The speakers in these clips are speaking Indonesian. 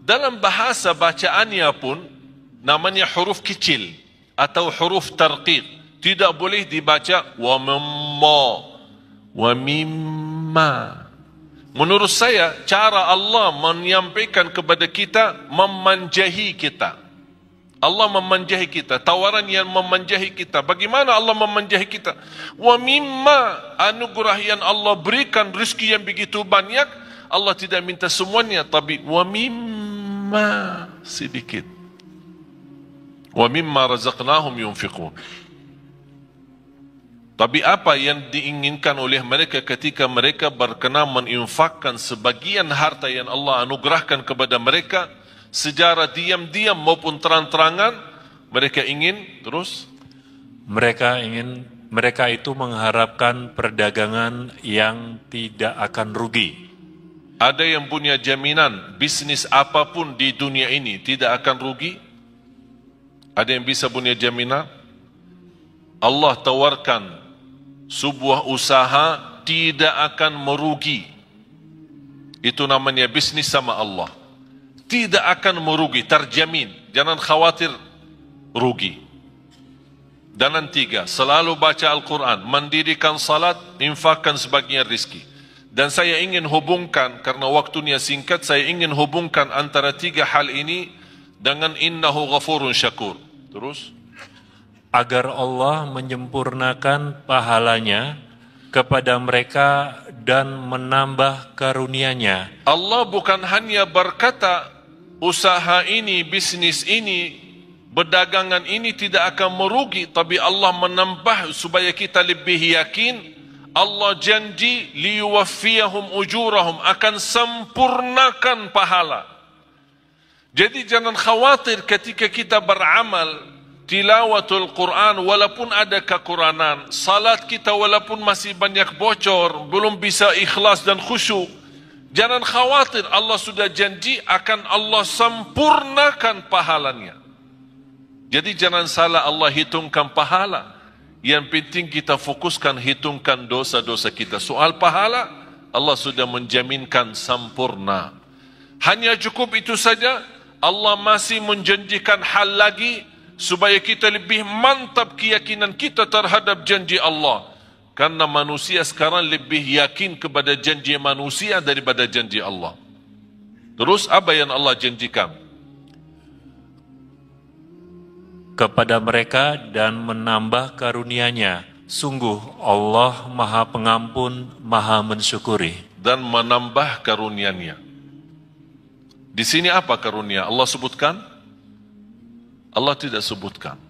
dalam bahasa bacaannya pun namanya huruf kecil atau huruf tarqiq. Tidak boleh dibaca wa mimma, wa mimma. Menurut saya, cara Allah menyampaikan kepada kita memanjahi kita. Allah memanjahi kita, tawaran yang memanjahi kita. Bagaimana Allah memanjahi kita? Wa mimma, anugerah yang Allah berikan, rezeki yang begitu banyak. Allah tidak minta semuanya, tapi wa mimma, sedikit. Wa mimma razaqnahum yunfiqun. Tapi apa yang diinginkan oleh mereka ketika mereka berkenan menginfakkan sebagian harta yang Allah anugerahkan kepada mereka, secara diam-diam maupun terang-terangan, mereka ingin terus? Mereka itu mengharapkan perdagangan yang tidak akan rugi. Ada yang punya jaminan bisnis apapun di dunia ini tidak akan rugi? Ada yang bisa punya jaminan? Allah tawarkan sebuah usaha tidak akan merugi. Itu namanya bisnis sama Allah. Tidak akan merugi, terjamin. Jangan khawatir rugi. Dan yang tiga, selalu baca Al-Quran, mendirikan salat, infakkan sebagian rizki. Dan saya ingin hubungkan, karena waktunya singkat, saya ingin hubungkan antara tiga hal ini dengan innahu ghafurun syakur. Terus? Agar Allah menyempurnakan pahalanya kepada mereka dan menambah karunia-Nya. Allah bukan hanya berkata, usaha ini, bisnis ini, berdagangan ini tidak akan merugi, tapi Allah menambah supaya kita lebih yakin. Allah janji liyuwaffiyahum ujurahum, akan sempurnakan pahala. Jadi jangan khawatir ketika kita beramal, tilawatul Quran walaupun ada kekurangan, salat kita walaupun masih banyak bocor, belum bisa ikhlas dan khusyuk, jangan khawatir, Allah sudah janji akan Allah sempurnakan pahalanya. Jadi jangan salah Allah hitungkan pahala. Yang penting kita fokuskan hitungkan dosa-dosa kita. Soal pahala, Allah sudah menjaminkan sempurna. Hanya cukup itu saja. Allah masih menjanjikan hal lagi supaya kita lebih mantap keyakinan kita terhadap janji Allah. Karena manusia sekarang lebih yakin kepada janji manusia daripada janji Allah. Terus apa yang Allah janjikan? Kepada mereka dan menambah karunia-Nya. Sungguh Allah Maha Pengampun, Maha Mensyukuri. Dan menambah karunia-Nya. Di sini apa karunia? Allah sebutkan? Allah tidak sebutkan.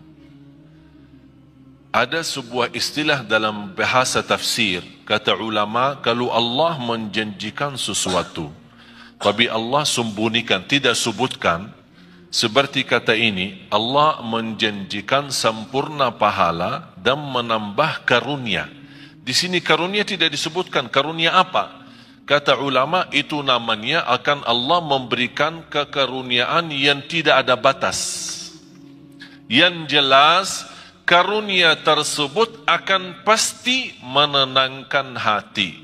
Ada sebuah istilah dalam bahasa tafsir, kata ulama, kalau Allah menjanjikan sesuatu, tapi Allah sembunyikan, tidak sebutkan, seperti kata ini, Allah menjanjikan sempurna pahala dan menambah karunia. Di sini karunia tidak disebutkan. Karunia apa? Kata ulama, itu namanya akan Allah memberikan kekaruniaan yang tidak ada batas. Yang jelas, karunia tersebut akan pasti menenangkan hati.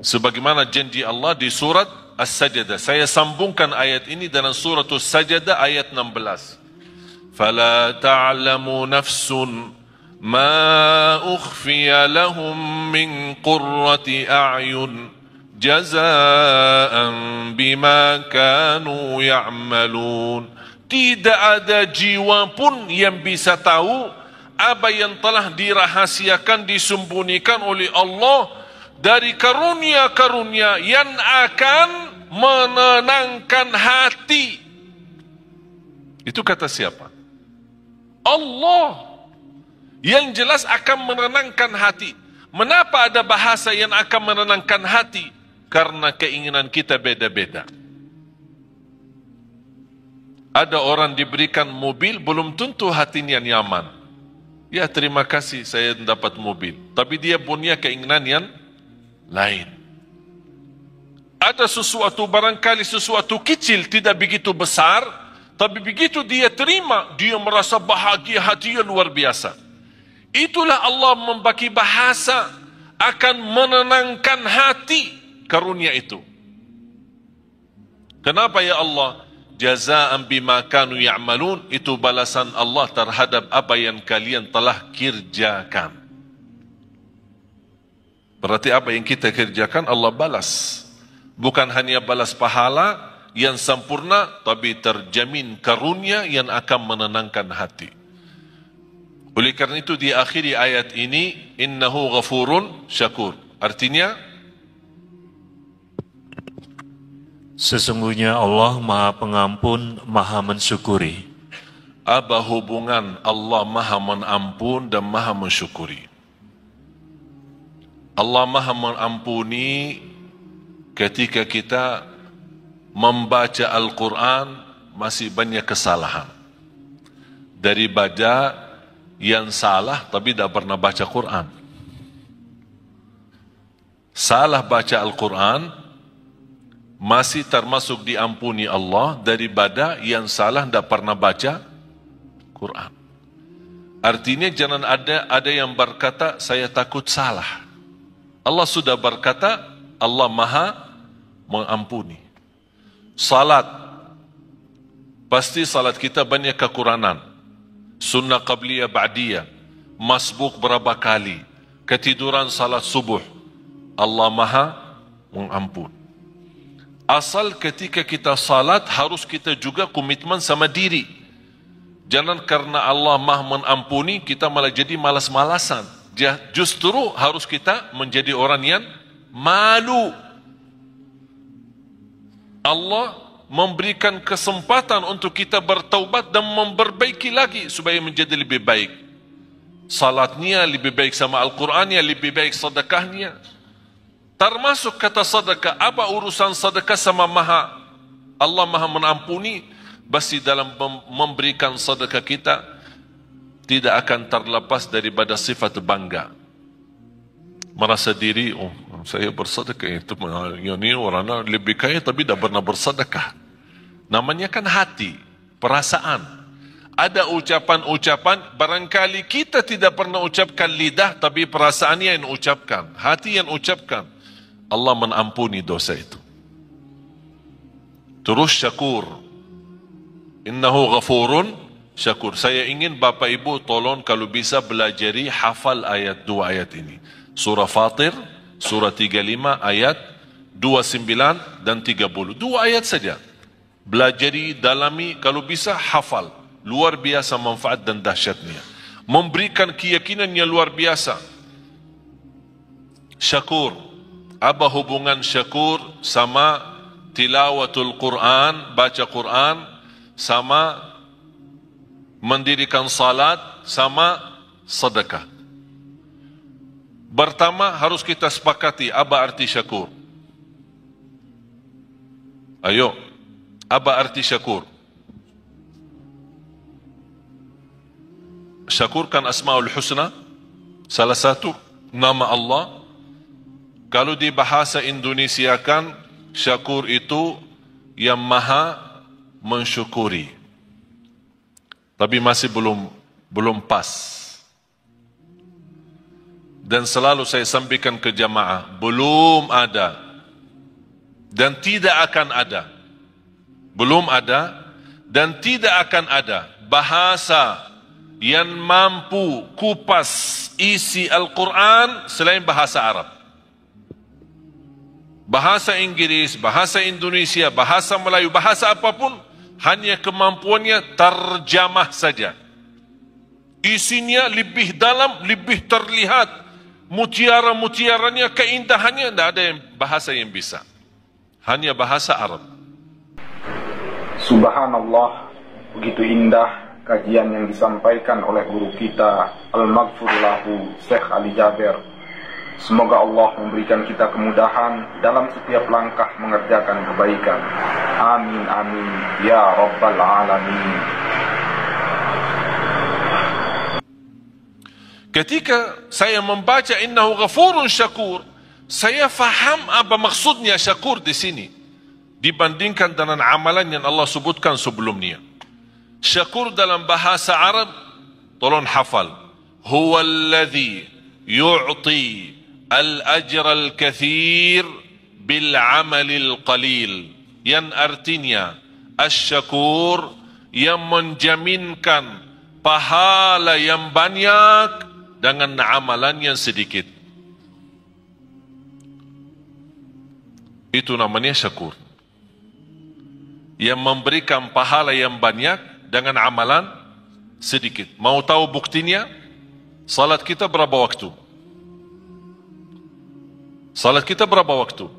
Sebagaimana janji Allah di surat As-Sajdah. Saya sambungkan ayat ini dalam surat As-Sajdah ayat 16. فَلَا تَعْلَمُ نَفْسٌ مَا أُخْفِيَ لَهُم مِّن قُرَّةِ أَعْيُنٍ جَزَاءً بِمَا كَانُوا يَعْمَلُونَ. Tidak ada jiwa pun yang bisa tahu apa yang telah dirahasiakan, disembunyikan oleh Allah dari karunia-karunia yang akan menenangkan hati. Itu kata siapa? Allah. Yang jelas akan menenangkan hati. Mengapa ada bahasa yang akan menenangkan hati? Karena keinginan kita beda-beda. Ada orang diberikan mobil, belum tentu hatinya nyaman. Ya, terima kasih saya dapat mobil. Tapi dia punya keinginan yang lain. Ada sesuatu, barangkali sesuatu kecil, tidak begitu besar, tapi begitu dia terima, dia merasa bahagia, hatinya luar biasa. Itulah Allah membagi bahasa akan menenangkan hati, karunia itu. Kenapa ya Allah? Jazaan bima kanu ya'malun, itu balasan Allah terhadap apa yang kalian telah kerjakan. Berarti apa yang kita kerjakan Allah balas. Bukan hanya balas pahala yang sempurna, tapi terjamin karunia yang akan menenangkan hati. Oleh kerana itu di akhiri ayat ini, innahu ghafurun syakur. Artinya, sesungguhnya Allah Maha Pengampun, Maha Mensyukuri. apa hubungan Allah Maha Mengampun dan Maha Mensyukuri? Allah Maha Mengampuni ketika kita membaca Al-Quran masih banyak kesalahan. Daripada yang salah tapi tidak pernah baca Quran. Salah baca Al-Quran masih termasuk diampuni Allah daripada yang salah tidak pernah baca Quran. Artinya jangan ada yang berkata saya takut salah. Allah sudah berkata Allah Maha Mengampuni. Salat, pasti salat kita banyak kekurangan. Sunnah qabliyah ba'diyah, masbuk berapa kali, ketiduran salat subuh, Allah Maha Mengampun. Asal ketika kita salat harus kita juga komitmen sama diri. Jangan karena Allah Maha Mengampuni kita malah jadi malas-malasan. Justru harus kita menjadi orang yang malu. Allah memberikan kesempatan untuk kita bertaubat dan memperbaiki lagi supaya menjadi lebih baik. Salatnya lebih baik sama Al-Qurannya, lebih baik sedekahnya. Termasuk kata sedekah, apa urusan sedekah sama Allah Maha Mengampuni? Pasti dalam memberikan sedekah kita tidak akan terlepas daripada sifat bangga. Merasa diri, oh saya bersedekah, itu ini orangnya lebih kaya tapi tidak pernah bersedekah. Namanya kan hati, perasaan. Ada ucapan-ucapan, barangkali kita tidak pernah ucapkan lidah, tapi perasaannya yang ucapkan, hati yang ucapkan. Allah mengampuni dosa itu. Terus syakur. Innahu ghafurun syakur. Saya ingin Bapak Ibu tolong kalau bisa belajari hafal ayat 2 ayat ini. Surah Fatir, surah 35 ayat 29 dan 30. 2 ayat saja. Belajari, dalami, kalau bisa hafal. Luar biasa manfaat dan dahsyatnya. Memberikan keyakinan yang luar biasa. Syakur. Apa hubungan syakur sama tilawatul Quran, baca Quran, sama mendirikan salat, sama sedekah? Pertama harus kita sepakati apa arti syakur. Ayo, apa arti syakur? Syakur kan Asmaul Husna, salah satu nama Allah. Kalau di bahasa Indonesia kan syakur itu yang maha mensyukuri. Tapi masih belum pas. Dan selalu saya sampaikan ke jamaah, belum ada dan tidak akan ada. Belum ada dan tidak akan ada bahasa yang mampu kupas isi Al-Quran selain bahasa Arab. Bahasa Inggris, bahasa Indonesia, bahasa Melayu, bahasa apapun, hanya kemampuannya terjemah saja. Isinya lebih dalam, lebih terlihat. Mutiara-mutiaranya, keindahannya, tidak ada yang bahasa yang bisa. Hanya bahasa Arab. Subhanallah, begitu indah kajian yang disampaikan oleh guru kita Al-Maghfur lahu Syekh Ali Jaber. Semoga Allah memberikan kita kemudahan dalam setiap langkah mengerjakan kebaikan. Amin amin ya rabbal alamin. Ketika saya membaca innahu ghafurun syakur, saya faham apa maksudnya syakur di sini dibandingkan dengan amalan yang Allah sebutkan sebelumnya. Syakur dalam bahasa Arab, tolong hafal. Huwa alladhi yu'ti al-ajra al-kathir bil amalil qalil. yang artinya asy-syakur, yang menjaminkan pahala yang banyak dengan amalan yang sedikit. Itu namanya syakur. Yang memberikan pahala yang banyak dengan amalan sedikit. Mau tahu buktinya? Salat kita berapa waktu? Salat kita berapa waktu?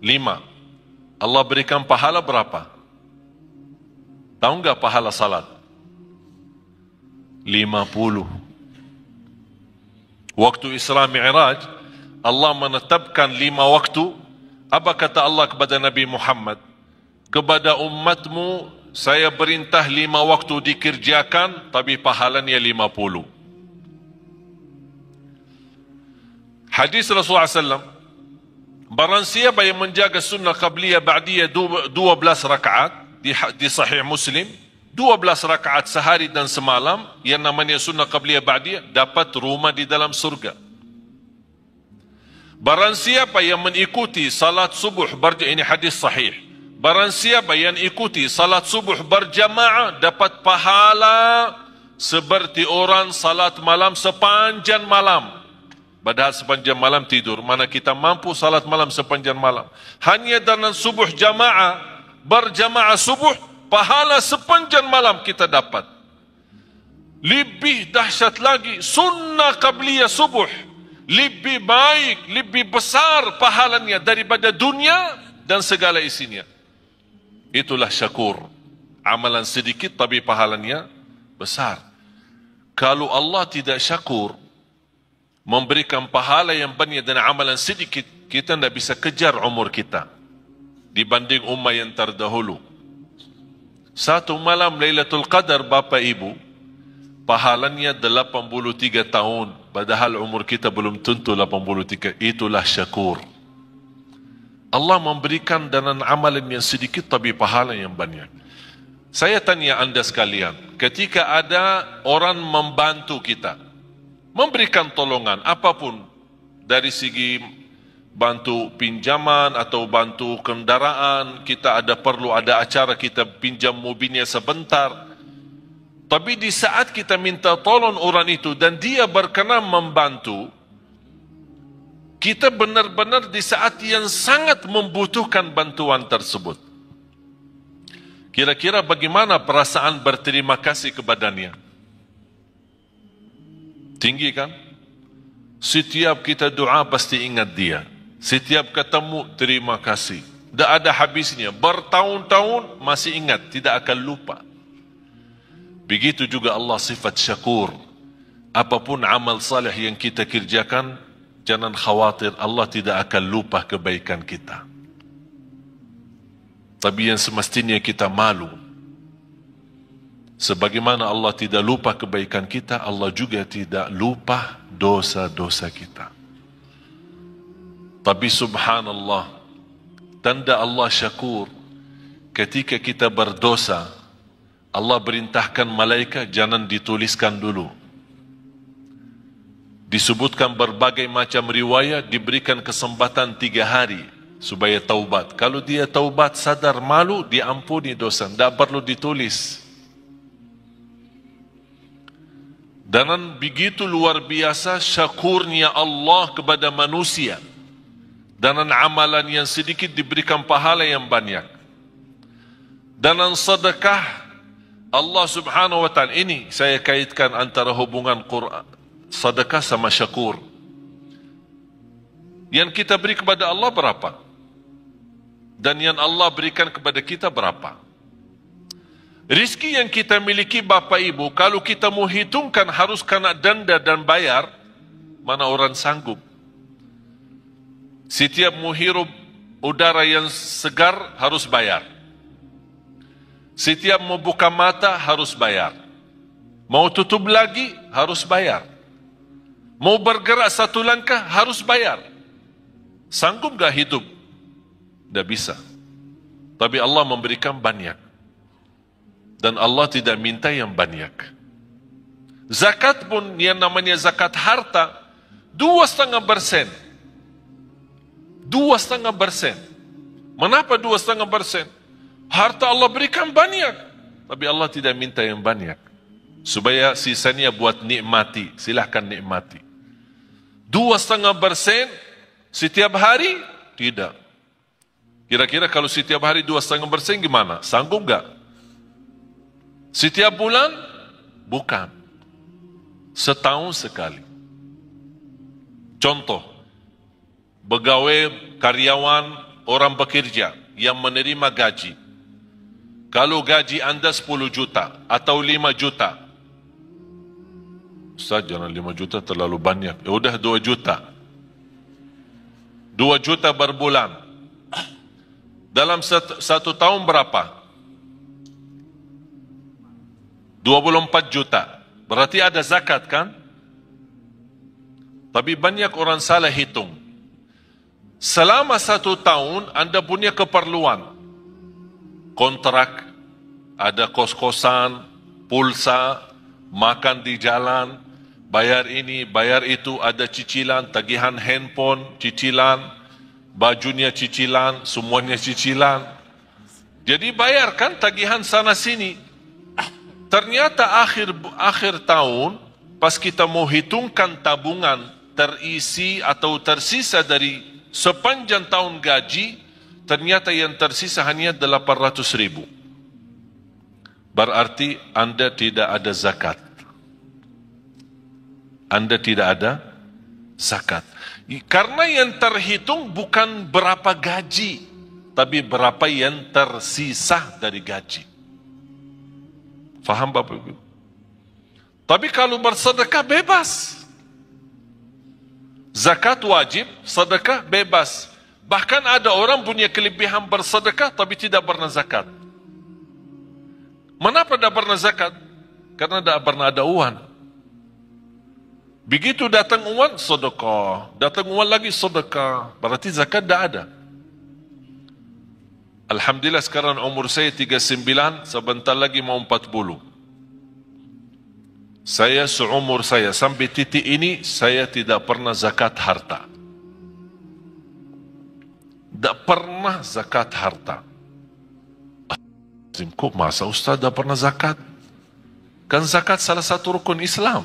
5. Allah berikan pahala berapa? Tahu enggak pahala salat? 50. Waktu Isra Mi'raj, Allah menetapkan 5 waktu. Apa kata Allah kepada Nabi Muhammad? Kepada umatmu, saya perintah 5 waktu dikerjakan, tapi pahalanya 50. Hadis Rasulullah SAW, barang siapa yang menjaga sunnah qabliyah ba'diyah 12 rakaat, di Sahih Muslim, 12 rakaat sehari dan semalam, yang namanya sunnah qabliyah ba'diyah, dapat rumah di dalam surga. Barang siapa yang mengikuti salat subuh, ini hadis sahih. Barang siapa yang ikuti salat subuh berjamaah, dapat pahala seperti orang salat malam sepanjang malam. Padahal sepanjang malam tidur. Mana kita mampu salat malam sepanjang malam. Hanya dengan subuh jamaah, berjamaah subuh, pahala sepanjang malam kita dapat. Lebih dahsyat lagi, sunnah qabliyah subuh. Lebih baik, lebih besar pahalanya daripada dunia dan segala isinya. Itulah syakur. Amalan sedikit tapi pahalanya besar. Kalau Allah tidak syakur, memberikan pahala yang banyak dan amalan sedikit, kita tidak bisa kejar umur kita dibanding umat yang terdahulu. Satu malam Lailatul Qadar, Bapak Ibu, pahalanya 83 tahun, padahal umur kita belum tentu 83. Itulah syakur. Allah memberikan dengan amalan yang sedikit tapi pahala yang banyak. Saya tanya anda sekalian, ketika ada orang membantu kita, memberikan tolongan apapun, dari segi bantu pinjaman atau bantu kendaraan, kita ada perlu ada acara, kita pinjam mobilnya sebentar. Tapi di saat kita minta tolong orang itu dan dia berkenan membantu, kita benar-benar di saat yang sangat membutuhkan bantuan tersebut. Kira-kira bagaimana perasaan berterima kasih kepadanya? Tinggi kan? Setiap kita doa pasti ingat dia. Setiap ketemu terima kasih. Tak ada habisnya. Bertahun-tahun masih ingat, tidak akan lupa. Begitu juga Allah sifat syakur. Apapun amal salih yang kita kerjakan, jangan khawatir, Allah tidak akan lupa kebaikan kita. Tapi yang semestinya kita malu. Sebagaimana Allah tidak lupa kebaikan kita, Allah juga tidak lupa dosa-dosa kita. Tapi subhanallah, tanda Allah syakur, ketika kita berdosa, Allah perintahkan malaikat jangan dituliskan dulu. Disebutkan berbagai macam riwayat, diberikan kesempatan 3 hari supaya taubat. Kalau dia taubat sadar malu, diampuni dosa, tidak perlu ditulis. Dan begitu luar biasa syakurnya Allah kepada manusia. Dan amalan yang sedikit diberikan pahala yang banyak. Dan sedekah Allah subhanahu wa ta'ala, ini saya kaitkan antara hubungan Quran, sedekah sama syakur. Yang kita beri kepada Allah berapa? Dan yang Allah berikan kepada kita berapa? Rizki yang kita miliki Bapak Ibu, kalau kita mau hitungkan harus kena denda dan bayar, mana orang sanggup? Setiap mau hirup udara yang segar harus bayar. Setiap mau buka mata harus bayar. Mau tutup lagi harus bayar. Mau bergerak satu langkah harus bayar. Sanggup gak hidup? Tidak bisa. Tapi Allah memberikan banyak. Dan Allah tidak minta yang banyak. Zakat pun yang namanya zakat harta 2,5%. 2,5%. Mengapa 2,5%? Harta Allah berikan banyak, tapi Allah tidak minta yang banyak. Supaya sisanya buat nikmati, silahkan nikmati. 2,5% setiap hari? Tidak. Kira-kira kalau setiap hari 2,5% gimana? Sanggup gak? Setiap bulan? Bukan. Setahun sekali. Contoh, pegawai, karyawan, orang bekerja yang menerima gaji. Kalau gaji anda 10 juta atau 5 juta, Ustaz, jangan 5 juta terlalu banyak. Ya udah 2 juta. 2 juta berbulan. Dalam satu tahun berapa? 24 juta. Berarti ada zakat kan? Tapi banyak orang salah hitung. Selama 1 tahun anda punya keperluan. Kontrak, ada kos-kosan, pulsa, makan di jalan, bayar ini, bayar itu, ada cicilan, tagihan handphone, cicilan, bajunya cicilan, semuanya cicilan. Jadi bayarkan tagihan sana sini. Ternyata akhir tahun, pas kita mau hitungkan tabungan terisi atau tersisa dari sepanjang tahun gaji, ternyata yang tersisa hanya 800.000. Berarti anda tidak ada zakat. Anda tidak ada zakat. Karena yang terhitung bukan berapa gaji, tapi berapa yang tersisa dari gaji. Faham Bapak Ibu? Tapi kalau bersedekah bebas. Zakat wajib, sedekah bebas. Bahkan ada orang punya kelebihan bersedekah tapi tidak pernah zakat. Mengapa tidak pernah zakat? Karena tidak pernah ada uang. Begitu datang uang, sedekah. Datang uang lagi, sedekah. Berarti zakat tidak ada. Alhamdulillah sekarang umur saya 39, sebentar lagi mau 40. Saya seumur saya sampai titik ini, saya tidak pernah zakat harta. Tidak pernah zakat harta. Kok masa Ustaz tidak pernah zakat? Kan zakat salah satu rukun Islam.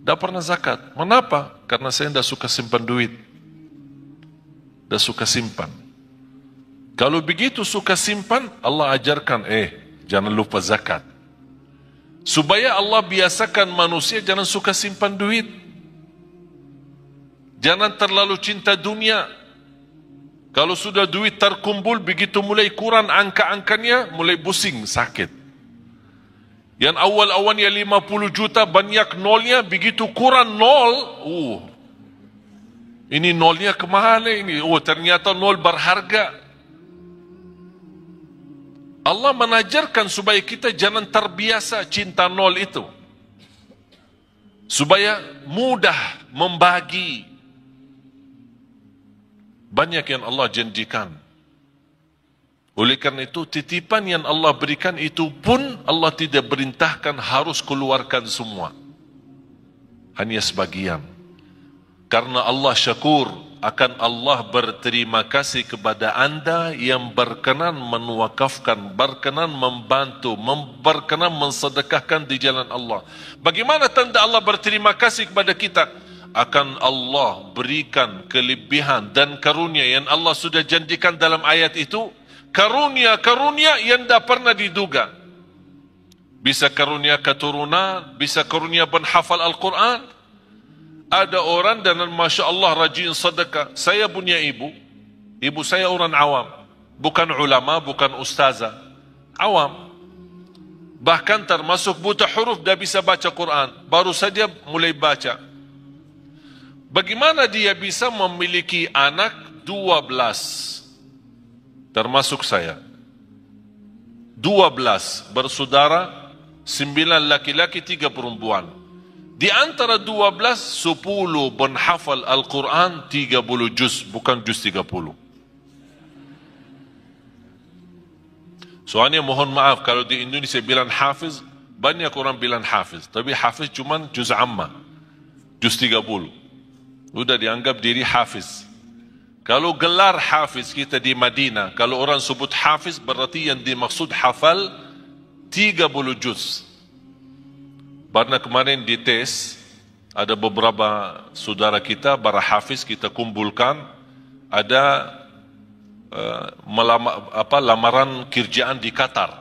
Tidak pernah zakat. Mengapa? Karena saya tidak suka simpan duit. Tidak suka simpan. Kalau begitu suka simpan, Allah ajarkan, jangan lupa zakat. Supaya Allah biasakan manusia jangan suka simpan duit. Jangan terlalu cinta dunia. Kalau sudah duit terkumpul, begitu mulai kurang angka-angkanya, mulai pusing, sakit. Yang awal-awalnya 50 juta, banyak nolnya, begitu kurang nol, ini nolnya kemana ini? Ternyata nol berharga. Allah menajarkan supaya kita jangan terbiasa cinta nol itu. Supaya mudah membagi. Banyak yang Allah janjikan. Oleh karena itu, titipan yang Allah berikan itu pun Allah tidak perintahkan harus keluarkan semua. Hanya sebagian. Karena Allah syakur, akan Allah berterima kasih kepada anda yang berkenan menwakafkan, berkenan membantu, berkenan mensedekahkan di jalan Allah. Bagaimana tanda Allah berterima kasih kepada kita? Akan Allah berikan kelebihan dan karunia yang Allah sudah janjikan dalam ayat itu. Karunia-karunia yang tidak pernah diduga. Bisa karunia keturunan, bisa karunia penghafal Al-Quran. Ada orang dan Masya Allah rajin sedekah. Saya punya ibu saya orang awam. Bukan ulama, bukan ustazah. Awam. Bahkan termasuk buta huruf, dah bisa baca Quran. Baru saja mulai baca. Bagaimana dia bisa memiliki anak 12? Termasuk saya. 12 bersaudara, 9 laki-laki, 3 perempuan. Di antara 12, 10 penghafal Al-Quran, 30 juz, bukan juz 30. Soalnya mohon maaf, kalau di Indonesia bilang hafiz, banyak orang bilang hafiz. Tapi hafiz cuma juz amma, juz 30. Sudah dianggap diri hafiz. Kalau gelar hafiz kita di Madinah, kalau orang sebut hafiz berarti yang dimaksud hafal 30 juz. Karena kemarin di tes, ada beberapa saudara kita, para hafiz kita kumpulkan, ada lamaran kerjaan di Qatar,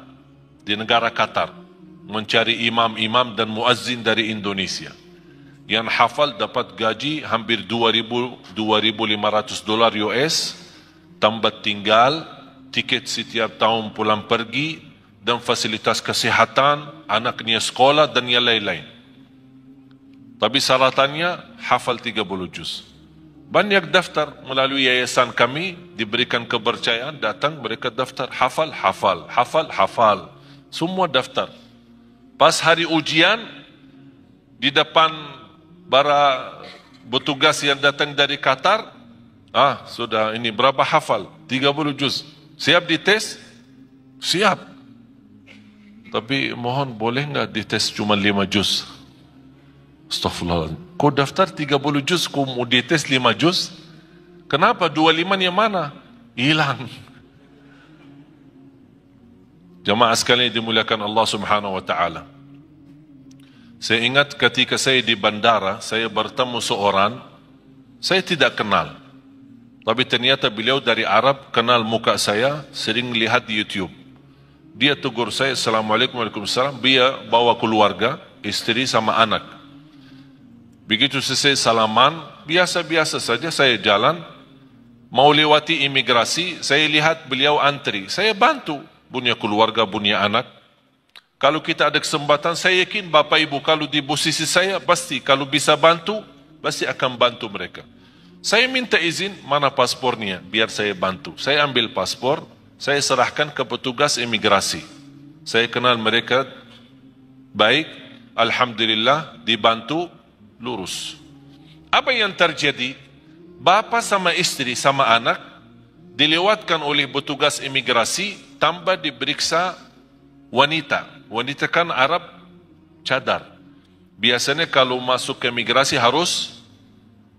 di negara Qatar, mencari imam-imam dan muazzin dari Indonesia. Yang hafal dapat gaji hampir $2,500 US, tambah tinggal, tiket setiap tahun pulang pergi, dan fasilitas kesihatan, anaknya sekolah dan yang lain-lain. Tapi syaratannya hafal 30 juz. Banyak daftar melalui yayasan kami, diberikan kepercayaan, datang mereka daftar, hafal. Semua daftar. Pas hari ujian, di depan para petugas yang datang dari Qatar, sudah ini berapa hafal? 30 juz. Siap dites? Siap. Tapi mohon boleh enggak dites cuma 5 juz? Astaghfirullahaladzim. Kau daftar 30 juz, kau mau dites 5 juz? Kenapa? 25 yang mana? Hilang. Jamaah sekalian dimuliakan Allah Subhanahu wa taala. Saya ingat ketika saya di bandara, saya bertemu seorang, saya tidak kenal. Tapi ternyata beliau dari Arab, kenal muka saya, sering lihat di YouTube. Dia tegur saya, Assalamualaikum warahmatullahi wabarakatuh. Dia bawa keluarga, istri sama anak. Begitu selesai salaman, biasa-biasa saja saya jalan, mau lewati imigrasi, saya lihat beliau antri. Saya bantu, punya keluarga, punya anak. Kalau kita ada kesempatan, saya yakin Bapak Ibu kalau di posisi saya, pasti kalau bisa bantu, pasti akan bantu mereka. Saya minta izin, mana paspornya, biar saya bantu. Saya ambil paspor, saya serahkan ke petugas imigrasi. Saya kenal mereka baik, alhamdulillah, dibantu, lurus. Apa yang terjadi? Bapak sama istri sama anak dilewatkan oleh petugas imigrasi, tambah diperiksa wanita. Wanita kan Arab cadar. Biasanya kalau masuk ke imigrasi harus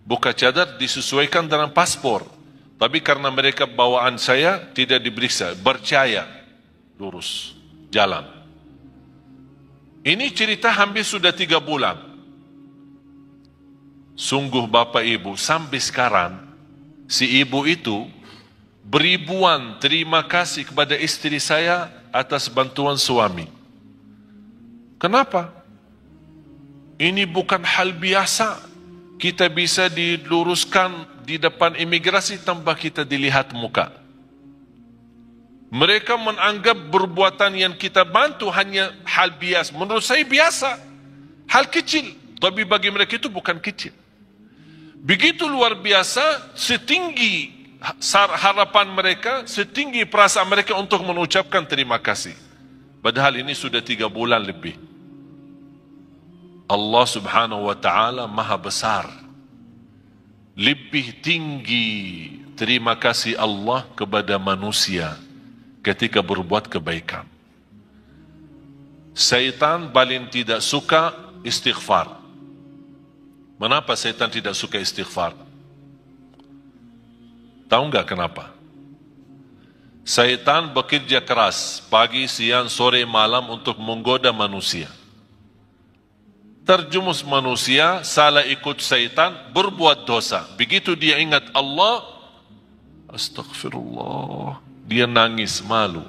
buka cadar, disesuaikan dengan paspor. Tapi karena mereka bawaan saya tidak diperiksa, percaya, lurus, jalan. Ini cerita hampir sudah 3 bulan. Sungguh Bapak Ibu, sampai sekarang si ibu itu beribuan terima kasih kepada istri saya atas bantuan suami. Kenapa? Ini bukan hal biasa. Kita bisa diluruskan di depan imigrasi tanpa kita dilihat muka. Mereka menganggap perbuatan yang kita bantu hanya hal biasa. Menurut saya biasa. Hal kecil. Tapi bagi mereka itu bukan kecil. Begitu luar biasa, setinggi harapan mereka, setinggi perasaan mereka untuk mengucapkan terima kasih. Padahal ini sudah 3 bulan lebih. Allah Subhanahu wa taala Maha besar. Lebih tinggi terima kasih Allah kepada manusia ketika berbuat kebaikan. Syaitan paling tidak suka istighfar. Kenapa syaitan tidak suka istighfar? Tahu enggak kenapa? Syaitan bekerja keras pagi, siang, sore, malam untuk menggoda manusia. Terjumus manusia, salah ikut syaitan, berbuat dosa. Begitu dia ingat Allah, astagfirullah, dia nangis malu.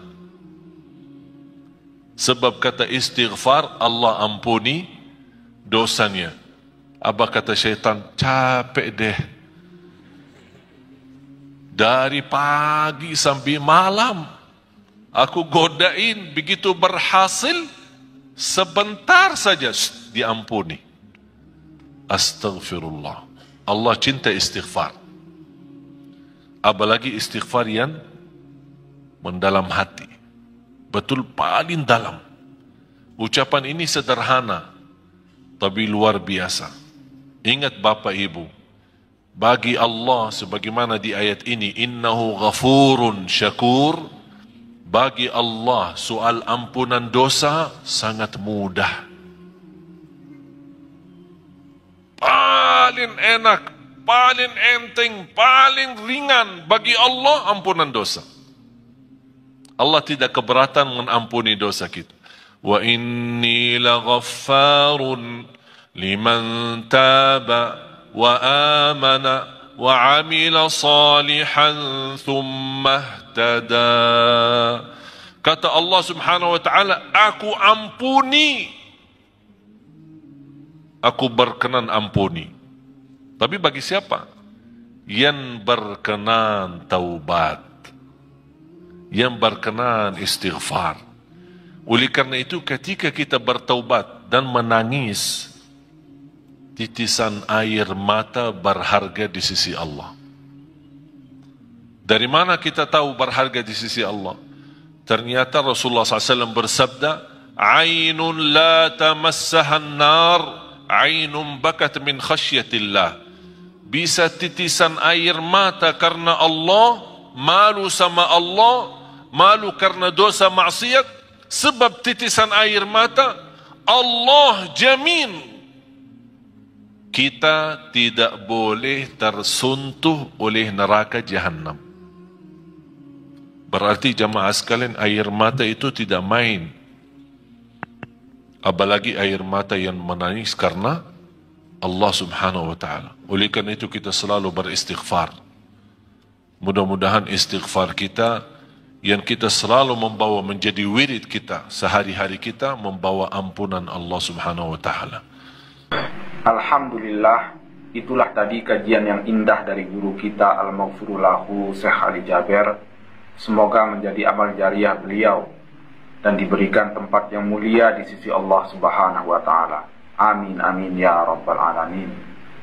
Sebab kata istighfar, Allah ampuni dosanya. Apa kata syaitan? Capek deh. Dari pagi sampai malam, aku godain, begitu berhasil, sebentar saja diampuni. Astagfirullah. Allah cinta istighfar. Apalagi istighfar yang mendalam hati. Betul paling dalam. Ucapan ini sederhana, tapi luar biasa. Ingat Bapak Ibu, bagi Allah sebagaimana di ayat ini, innahu ghafurun syakur, bagi Allah soal ampunan dosa sangat mudah. Paling enak, paling enteng, paling ringan bagi Allah ampunan dosa. Allah tidak keberatan mengampuni dosa kita. Wa inni laghaffarun liman taba wa amana wa amila salihan thumma ihtada. Kata Allah Subhanahu wa taala, aku ampuni, aku berkenan ampuni. Tapi bagi siapa? Yang berkenan taubat, yang berkenan istighfar. Oleh karena itu ketika kita bertaubat dan menangis, titisan air mata berharga di sisi Allah. Dari mana kita tahu berharga di sisi Allah? Ternyata Rasulullah SAW bersabda, "Ainun la tamassahan nar, ainun bakat min khasyatillah." Bisa titisan air mata karena Allah, malu sama Allah, malu karena dosa maksiat, sebab titisan air mata, Allah jamin kita tidak boleh tersentuh oleh neraka Jahannam. Berarti jamaah sekalian, air mata itu tidak main. Apalagi air mata yang menangis karena Allah Subhanahu wa taala. Oleh karena itu kita selalu beristighfar. Mudah-mudahan istighfar kita yang kita selalu membawa menjadi wirid kita sehari-hari kita, membawa ampunan Allah Subhanahu wa taala. Alhamdulillah, itulah tadi kajian yang indah dari guru kita Al-Maghfurulahu Syekh Ali Jaber. Semoga menjadi amal jariah beliau dan diberikan tempat yang mulia di sisi Allah Subhanahu wa taala. Amin amin ya rabbal alamin.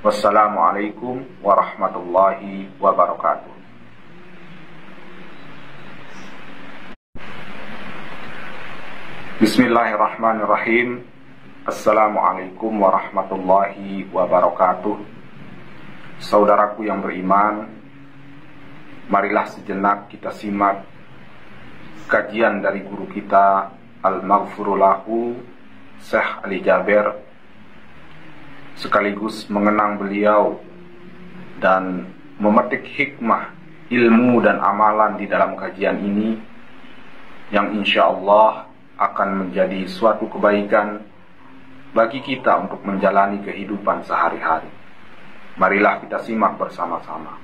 Wassalamualaikum warahmatullahi wabarakatuh. Bismillahirrahmanirrahim. Assalamualaikum warahmatullahi wabarakatuh. Saudaraku yang beriman, marilah sejenak kita simak kajian dari guru kita Al-Maghfurulahu Syekh Ali Jaber, sekaligus mengenang beliau dan memetik hikmah, ilmu dan amalan di dalam kajian ini yang insya Allah akan menjadi suatu kebaikan bagi kita untuk menjalani kehidupan sehari-hari. Marilah kita simak bersama-sama.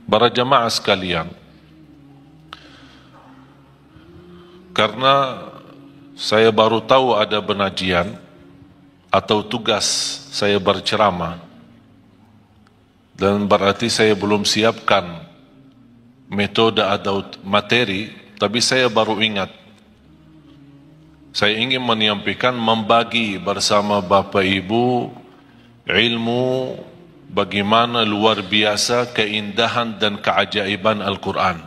Para jamaah sekalian, karena saya baru tahu ada penajian atau tugas saya berceramah, dan berarti saya belum siapkan metode atau materi, tapi saya baru ingat. Saya ingin menyampaikan, membagi bersama Bapak Ibu ilmu bagaimana luar biasa keindahan dan keajaiban Al-Quran.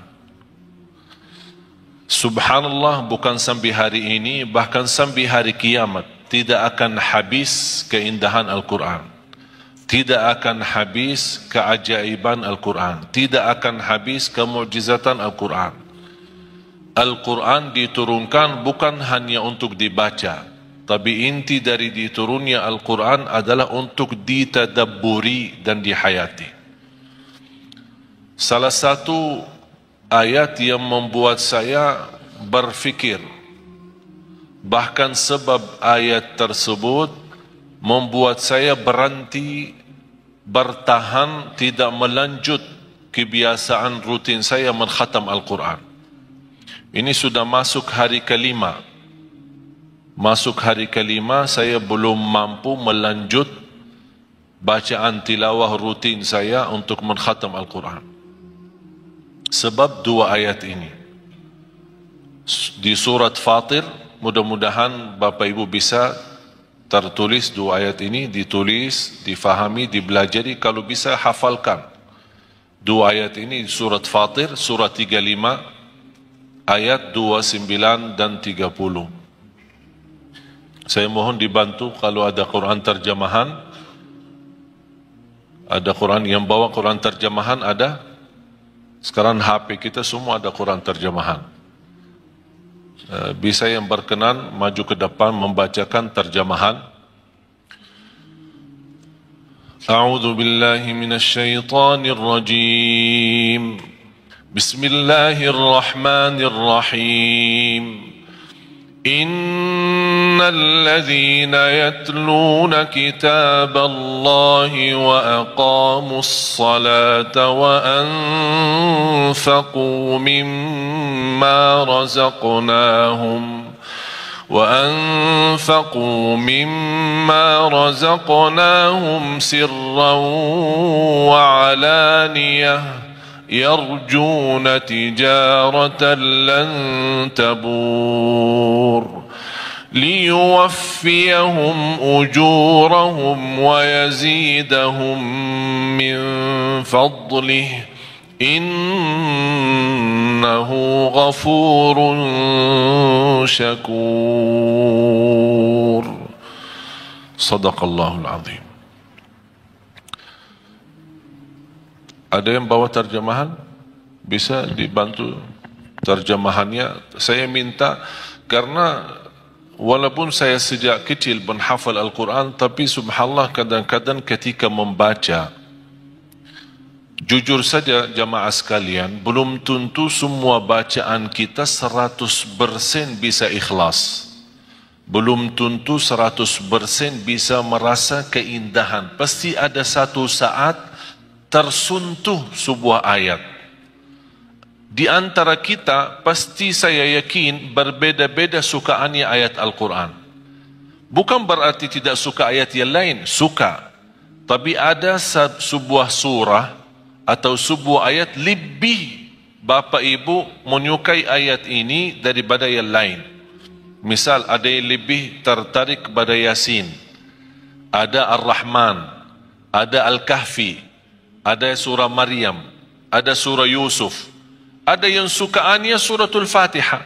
Subhanallah, bukan sampai hari ini, bahkan sampai hari kiamat tidak akan habis keindahan Al-Quran, tidak akan habis keajaiban Al-Quran, tidak akan habis kemukjizatan Al-Quran. Al-Quran diturunkan bukan hanya untuk dibaca, tapi inti dari diturunnya Al-Quran adalah untuk ditadabburi dan dihayati. Salah satu ayat yang membuat saya berfikir, bahkan sebab ayat tersebut membuat saya berhenti, bertahan, tidak melanjut kebiasaan rutin saya menkhatam Al-Quran. Ini sudah masuk hari kelima. Masuk hari kelima, saya belum mampu melanjut bacaan tilawah rutin saya untuk menkhatam Al-Quran. Sebab dua ayat ini. Di surat Fatir, mudah-mudahan Bapak Ibu bisa tertulis dua ayat ini, ditulis, difahami, dibelajari, kalau bisa hafalkan. Dua ayat ini di surat Fatir, surat 35, ayat 29 dan 30. Saya mohon dibantu kalau ada Quran terjemahan. Ada Quran yang bawa Quran terjemahan, ada. Sekarang HP kita semua ada Quran terjemahan. Bisa yang berkenan maju ke depan membacakan terjemahan. أعوذ بالله من الشيطان الرجيم بسم الله الرحمن الرحيم إن الذين يتلون كتاب الله وأقاموا الصلاة وأنفقوا مما رزقناهم سرا وعلانية يرجون تجارة لن تبور ليوفيهم أجورهم ويزيدهم من فضله إنه غفور شكور صدق الله العظيم. Ada yang bawa terjemahan? Bisa dibantu terjemahannya? Saya minta, karena walaupun saya sejak kecil menghafal Al-Quran, tapi subhanallah kadang-kadang ketika membaca, jujur saja jamaah sekalian, belum tentu semua bacaan kita 100% bisa ikhlas. Belum tentu 100% bisa merasa keindahan. Pasti ada satu saat tersentuh sebuah ayat. Di antara kita, pasti saya yakin berbeda-beda sukaannya ayat Al-Quran. Bukan berarti tidak suka ayat yang lain, suka. Tapi ada sebuah surah atau sebuah ayat lebih Bapak Ibu menyukai ayat ini daripada yang lain. Misal ada yang lebih tertarik kepada Yasin, ada Ar-Rahman, ada Al-Kahfi, ada surah Maryam, ada surah Yusuf. Ada yang sukaannya suratul Fatihah,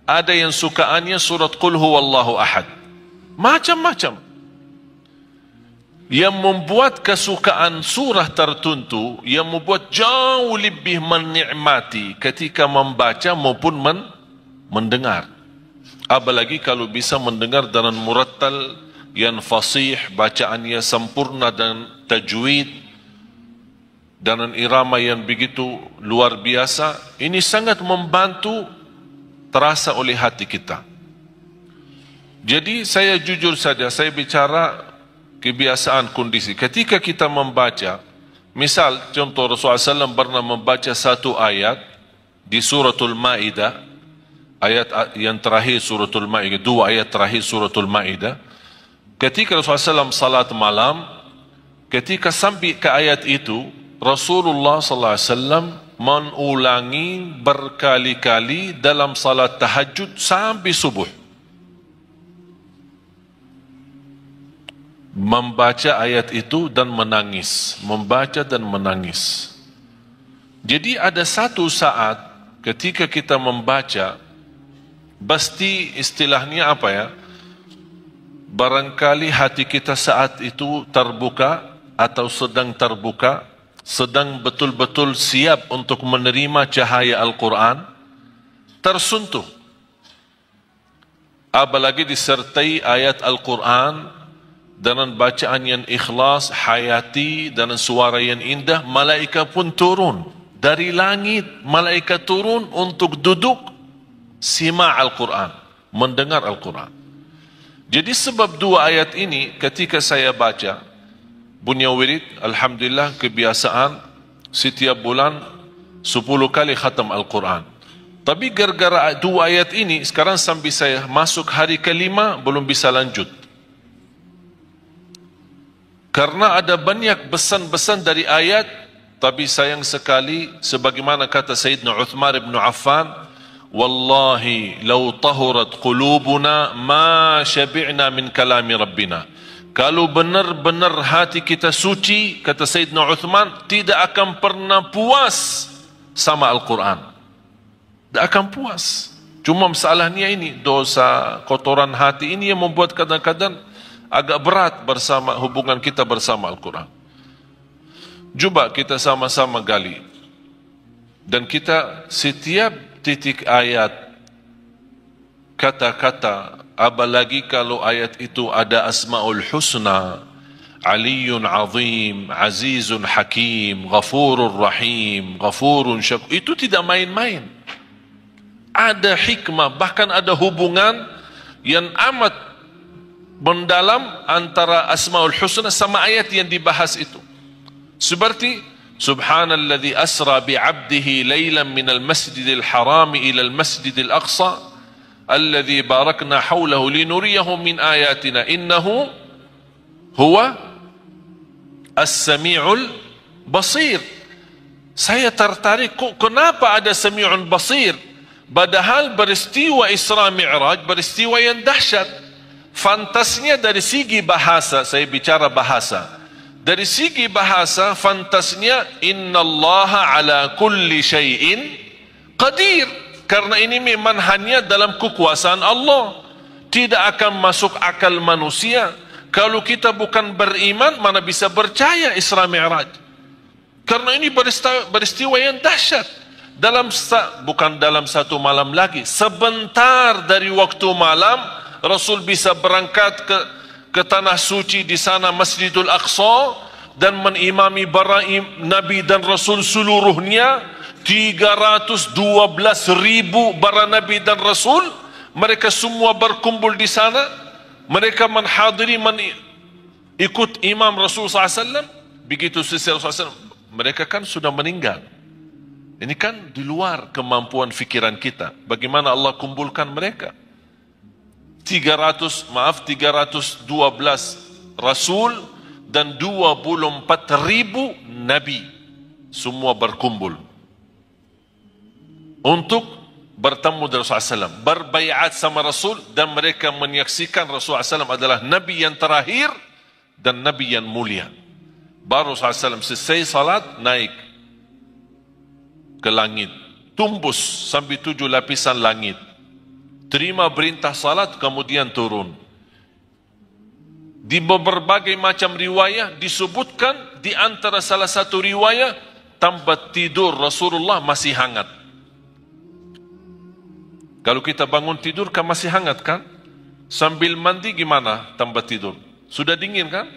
ada yang sukaannya surat Qul Huwallahu Ahad. Macam-macam. Yang membuat kesukaan surah tertentu, yang membuat jauh lebih menikmati ketika membaca maupun mendengar. Apalagi kalau bisa mendengar dengan murattal yang fasih, bacaannya sempurna dan tajwid, dengan irama yang begitu luar biasa, ini sangat membantu terasa oleh hati kita. Jadi saya jujur saja, saya bicara kebiasaan kondisi. Ketika kita membaca, misal contoh Rasulullah SAW pernah membaca satu ayat di suratul Ma'idah, ayat yang terakhir suratul Ma'idah, dua ayat terakhir suratul Ma'idah. Ketika Rasulullah SAW salat malam, ketika sampai ke ayat itu, Rasulullah SAW mengulangi berkali-kali dalam salat tahajud sampai subuh. Membaca ayat itu dan menangis, membaca dan menangis. Jadi ada satu saat ketika kita membaca, pasti istilahnya apa ya? Barangkali hati kita saat itu terbuka atau sedang terbuka, sedang betul-betul siap untuk menerima cahaya Al-Quran, tersentuh. Apalagi disertai ayat Al-Quran dengan bacaan yang ikhlas, hayati, dan suara yang indah, malaikat pun turun dari langit. Malaikat turun untuk duduk sima Al-Quran, mendengar Al-Quran. Jadi sebab dua ayat ini ketika saya baca, punya wirid, alhamdulillah kebiasaan setiap bulan 10 kali khatam Al-Quran. Tapi gara-gara dua ayat ini, sekarang sampai saya masuk hari kelima belum bisa lanjut. Karena ada banyak pesan-pesan dari ayat, tapi sayang sekali, sebagaimana kata Sayyidina Uthman ibn Affan, Wallahi, lau tahurat qulubuna ma syabi'na min kalami Rabbina. Kalau benar-benar hati kita suci, kata Sayyidina Uthman, tidak akan pernah puas sama Al-Quran. Tidak akan puas. Cuma masalahnya ini, dosa, kotoran hati ini yang membuat kadang-kadang agak berat bersama hubungan kita bersama Al-Quran. Coba kita sama-sama gali. Dan kita setiap titik ayat, kata-kata, apalagi kalau ayat itu ada Asmaul Husna, Aliyun azim, azizun hakim, ghafurur rahim, ghafurun syakur. Itu tidak main-main. Ada hikmah, bahkan ada hubungan yang amat mendalam antara Asmaul Husna sama ayat yang dibahas itu. Seperti Subhanalladzi asra bi'abdihi laylan minal masjidil harami ilal masjidil aqsa alladzi barakna hawlahu linuriyahu min ayatina innahu huwa as-sami'ul basir. Saya tertarik, kok kenapa ada Sami'un Basir? Padahal peristiwa Isra Mi'raj peristiwa yang dahsyat. Fantasnya dari segi bahasa, saya bicara bahasa. Dari segi bahasa, fantasnya innallaha ala kulli syai'in qadir. Karena ini memang hanya dalam kekuasaan Allah. Tidak akan masuk akal manusia. Kalau kita bukan beriman, mana bisa percaya Isra Mi'raj? Karena ini peristiwa yang dahsyat. Bukan dalam satu malam lagi. Sebentar dari waktu malam, Rasul bisa berangkat ke tanah suci di sana Masjidul Aqsa dan menimami para Nabi dan Rasul seluruhnya. 312.000 para Nabi dan Rasul, mereka semua berkumpul di sana. Mereka menghadiri, ikut imam Rasulullah SAW. Begitu selesai Rasulullah SAW, mereka kan sudah meninggal. Ini kan di luar kemampuan fikiran kita. Bagaimana Allah kumpulkan mereka? 312 Rasul dan 24.000 Nabi semua berkumpul untuk bertemu dengan Rasulullah SAW, berbaiat sama Rasul, dan mereka menyaksikan Rasulullah SAW adalah Nabi yang terakhir dan Nabi yang mulia. Baru Rasulullah SAW selesai salat, naik ke langit, tumbus sampai 7 lapisan langit, terima perintah salat, kemudian turun. Di berbagai macam riwayah disebutkan, di antara salah satu riwayah, tempat tidur Rasulullah masih hangat. Kalau kita bangun tidur kan masih hangat kan? Sambil mandi gimana tempat tidur? Sudah dingin kan?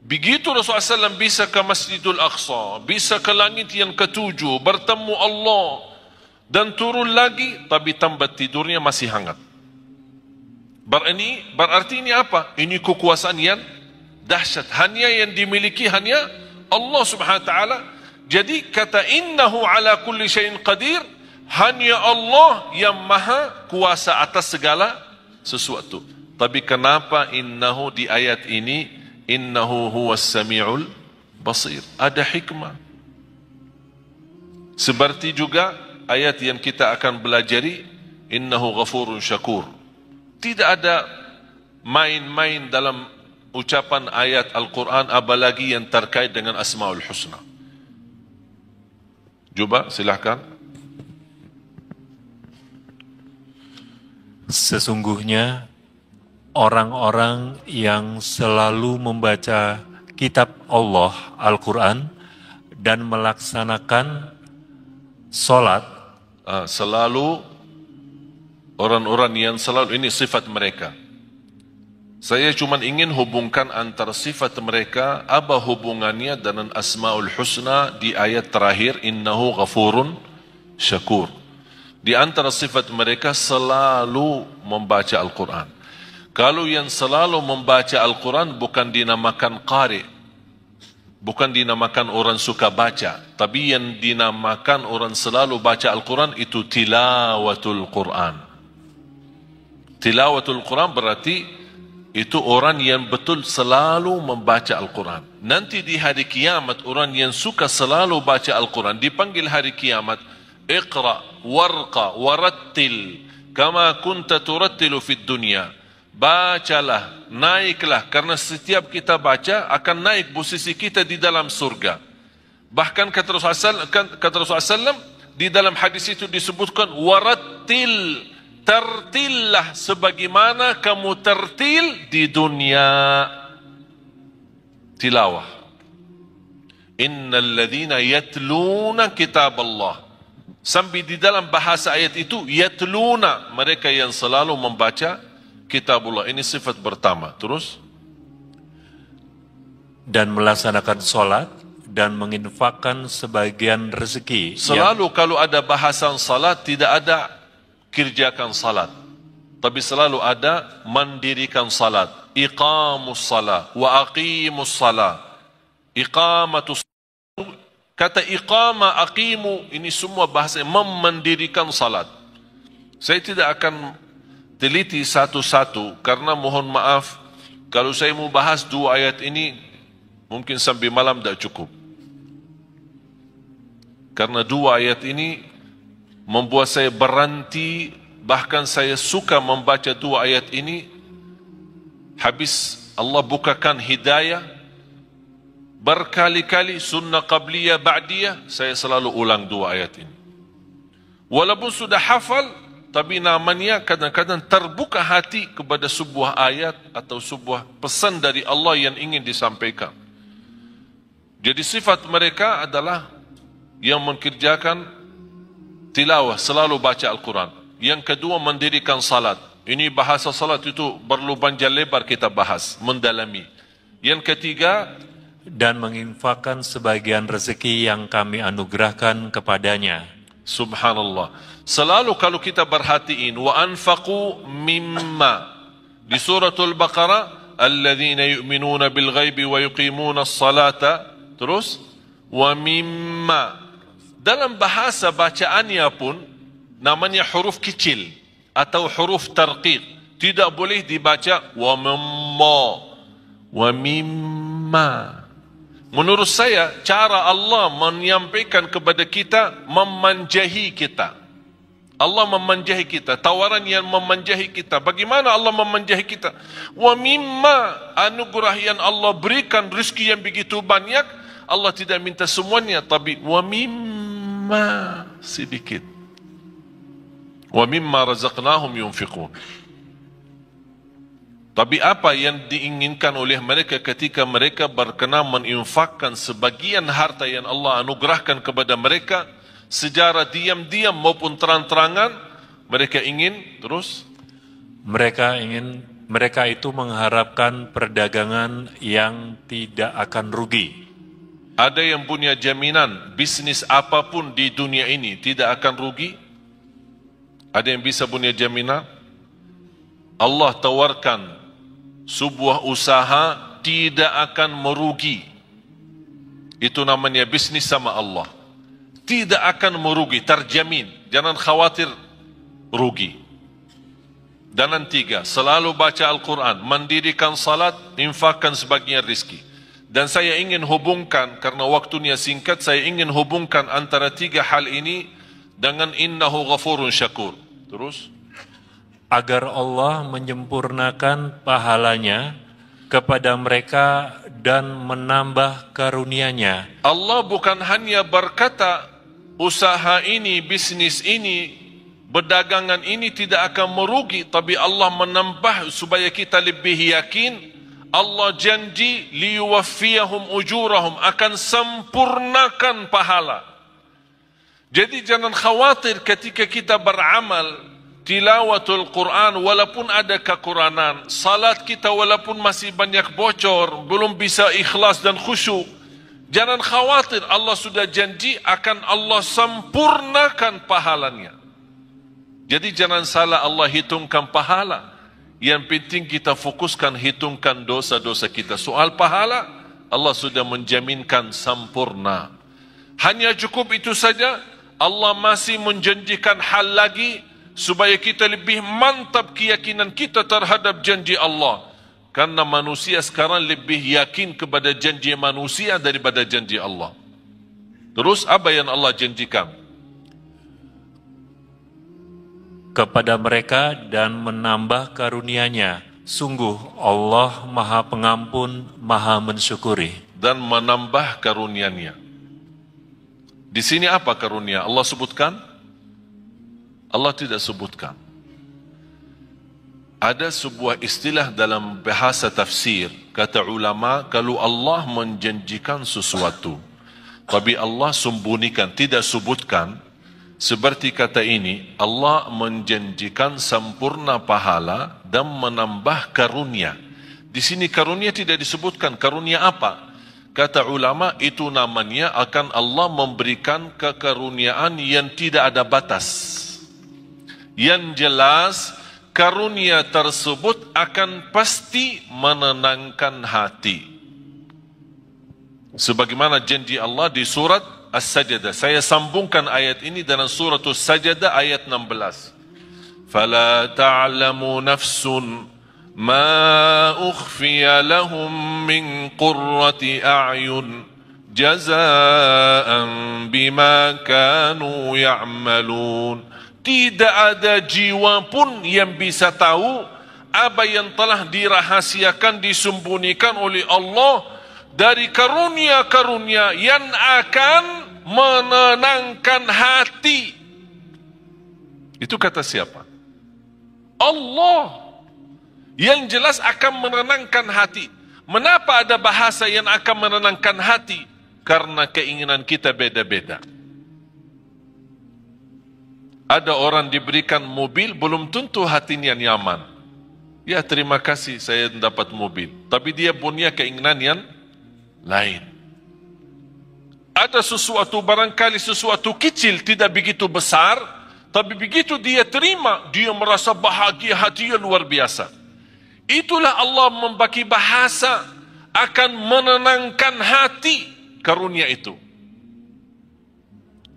Begitu Rasulullah SAW bisa ke Masjidul Aqsa, bisa ke langit yang ketujuh, bertemu Allah, dan turun lagi, tapi tempat tidurnya masih hangat. Berarti ini apa? Ini kekuasaan yang dahsyat. Hanya yang dimiliki hanya Allah Subhanahu Wa Taala. Jadi kata innahu ala kulli syai'in qadir, hanya Allah yang maha kuasa atas segala sesuatu. Tapi kenapa innahu di ayat ini, innahu huwas sami'ul basir? Ada hikmah. Seperti juga ayat yang kita akan belajari, innahu ghafurun syakur. Tidak ada main-main dalam ucapan ayat Al-Quran, apalagi yang terkait dengan Asmaul Husna. Coba silahkan. Sesungguhnya orang-orang yang selalu membaca kitab Allah, Al-Quran, dan melaksanakan solat, selalu orang-orang yang selalu, ini sifat mereka. Saya cuma ingin hubungkan antara sifat mereka, apa hubungannya dengan Asmaul Husna di ayat terakhir, innahu ghafurun syakur. Di antara sifat mereka selalu membaca Al-Quran. Kalau yang selalu membaca Al-Quran bukan dinamakan qari, bukan dinamakan orang suka baca, tapi yang dinamakan orang selalu baca Al-Quran itu tilawatul Quran. Tilawatul Quran berarti itu orang yang betul selalu membaca Al-Quran. Nanti di hari kiamat orang yang suka selalu baca Al-Quran dipanggil hari kiamat, Iqra warqa warattil kama kunta turattilu fid dunya. Bacalah, naiklah, karena setiap kita baca akan naik posisi kita di dalam surga. Bahkan kata Rasulullah SAW, di dalam hadis itu disebutkan warattil, tertillah sebagaimana kamu tertil di dunia. Tilawah. Innal ladzina yatluna kitab Allah. Sampai di dalam bahasa ayat itu, yatluna, mereka yang selalu membaca kitabullah. Ini sifat pertama. Terus dan melaksanakan sholat dan menginfakkan sebagian rezeki. Selalu kalau ada bahasan salat, tidak ada kerjakan salat, tapi selalu ada mendirikan salat. Iqamus salat wa aqimus salat. Iqamatus, kata iqama, aqimu, ini semua bahasa mendirikan salat. Saya tidak akan teliti satu-satu karena mohon maaf, kalau saya mau bahas dua ayat ini mungkin sampai malam tidak cukup. Karena dua ayat ini membuat saya berhenti, bahkan saya suka membaca dua ayat ini. Habis Allah bukakan hidayah, berkali-kali sunnah qabliyah ba'diyah, saya selalu ulang dua ayat ini. Walaupun sudah hafal, tapi namanya kadang-kadang terbuka hati kepada sebuah ayat atau sebuah pesan dari Allah yang ingin disampaikan. Jadi sifat mereka adalah yang mengerjakan tilawah, selalu baca Al-Quran. Yang kedua, mendirikan salat. Ini bahasa salat itu perlu panjang lebar kita bahas, mendalami. Yang ketiga, dan menginfakkan sebagian rezeki yang kami anugerahkan kepadanya. Subhanallah. Selalu kalau kita perhatiin, wa anfaqu mimma. Di suratul Baqarah, alladzina yu'minuna bil ghaibi wa yuqimuna as-salata. Terus, wa mimma. Dalam bahasa bacaannya pun, namanya huruf kecil atau huruf tarqiq. Tidak boleh dibaca wa mimma. Wa mimma. Menurut saya, cara Allah menyampaikan kepada kita, memanjahi kita. Allah memanjahi kita, tawaran yang memanjahi kita. Bagaimana Allah memanjahi kita? Wa mimma, anugerah yang Allah berikan, rezeki yang begitu banyak, Allah tidak minta semuanya, tapi wa mimma, sedikit. Wa mimma razaqnahum yunfiqun. Tapi apa yang diinginkan oleh mereka ketika mereka berkenan menginfakkan sebagian harta yang Allah anugerahkan kepada mereka, secara diam-diam maupun terang-terangan, mereka ingin terus? Mereka itu mengharapkan perdagangan yang tidak akan rugi. Ada yang punya jaminan bisnis apapun di dunia ini tidak akan rugi? Ada yang bisa punya jaminan? Allah tawarkan sebuah usaha tidak akan merugi. Itu namanya bisnis sama Allah. Tidak akan merugi, terjamin. Jangan khawatir rugi. Dan yang tiga, selalu baca Al-Quran, mendirikan salat, infakkan sebagian rizki. Dan saya ingin hubungkan, karena waktunya singkat, saya ingin hubungkan antara tiga hal ini dengan innahu ghafurun syakur. Terus? Agar Allah menyempurnakan pahalanya kepada mereka dan menambah karunia-Nya. Allah bukan hanya berkata, usaha ini, bisnis ini, berdagangan ini tidak akan merugi, tapi Allah menambah supaya kita lebih yakin. Allah janji liyuwaffiyahum ujurahum, akan sempurnakan pahala. Jadi jangan khawatir ketika kita beramal, tilawatul Quran walaupun ada kekurangan, salat kita walaupun masih banyak bocor, belum bisa ikhlas dan khusyuk, jangan khawatir, Allah sudah janji akan Allah sempurnakan pahalanya. Jadi jangan salah Allah hitungkan pahala. Yang penting kita fokuskan hitungkan dosa-dosa kita. Soal pahala, Allah sudah menjaminkan sempurna. Hanya cukup itu saja. Allah masih menjanjikan hal lagi supaya kita lebih mantap keyakinan kita terhadap janji Allah. Karena manusia sekarang lebih yakin kepada janji manusia daripada janji Allah. Terus apa yang Allah janjikan? Kepada mereka dan menambah karunia-Nya. Sungguh Allah Maha Pengampun, Maha Mensyukuri. Dan menambah karunia-Nya. Di sini apa karunia? Allah sebutkan? Allah tidak sebutkan. Ada sebuah istilah dalam bahasa tafsir. Kata ulama, kalau Allah menjanjikan sesuatu, tapi Allah sembunyikan, tidak sebutkan, seperti kata ini, Allah menjanjikan sempurna pahala dan menambah karunia. Di sini karunia tidak disebutkan. Karunia apa? Kata ulama, itu namanya akan Allah memberikan kekaruniaan yang tidak ada batas. Yang jelas, karunia tersebut akan pasti menenangkan hati. Sebagaimana janji Allah di surat As-Sajdah. Saya sambungkan ayat ini dalam surat As-Sajdah ayat 16. فَلَا تَعْلَمُ نَفْسٌ مَا أُخْفِيَ لَهُم مِّن قُرَّةِ أَعْيُنٍ جَزَاءً بِمَا كَانُوا يَعْمَلُونَ. Tidak ada jiwa pun yang bisa tahu apa yang telah dirahasiakan, disembunyikan oleh Allah dari karunia-karunia yang akan menenangkan hati. Itu kata siapa? Allah. Yang jelas akan menenangkan hati. Mengapa ada bahasa yang akan menenangkan hati? Karena keinginan kita beda-beda. Ada orang diberikan mobil, belum tentu hatinya nyaman. Ya, terima kasih saya dapat mobil. Tapi dia punya keinginan yang lain. Ada sesuatu, barangkali sesuatu kecil, tidak begitu besar, tapi begitu dia terima, dia merasa bahagia, hatinya luar biasa. Itulah Allah membagi bahasa akan menenangkan hati karunia itu.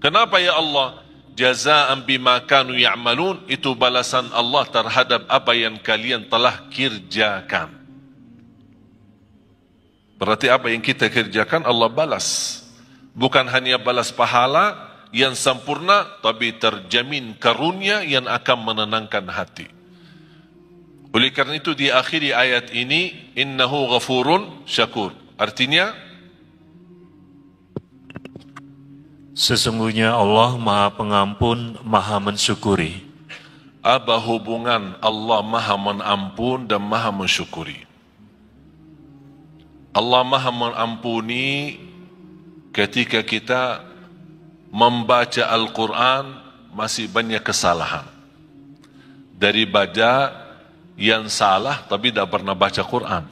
Kenapa ya Allah? Jazaan bima kanu ya'malun, itu balasan Allah terhadap apa yang kalian telah kerjakan. Berarti apa yang kita kerjakan Allah balas. Bukan hanya balas pahala yang sempurna, tapi terjamin karunia yang akan menenangkan hati. Oleh karena itu di akhir ayat ini, innahu ghafurun syakur. Artinya, sesungguhnya Allah Maha Pengampun, Maha Mensyukuri. Apa hubungan Allah Maha Mengampun dan Maha Mensyukuri? Allah Maha Mengampuni ketika kita membaca Al-Quran masih banyak kesalahan. Daripada yang salah tapi tidak pernah baca Quran.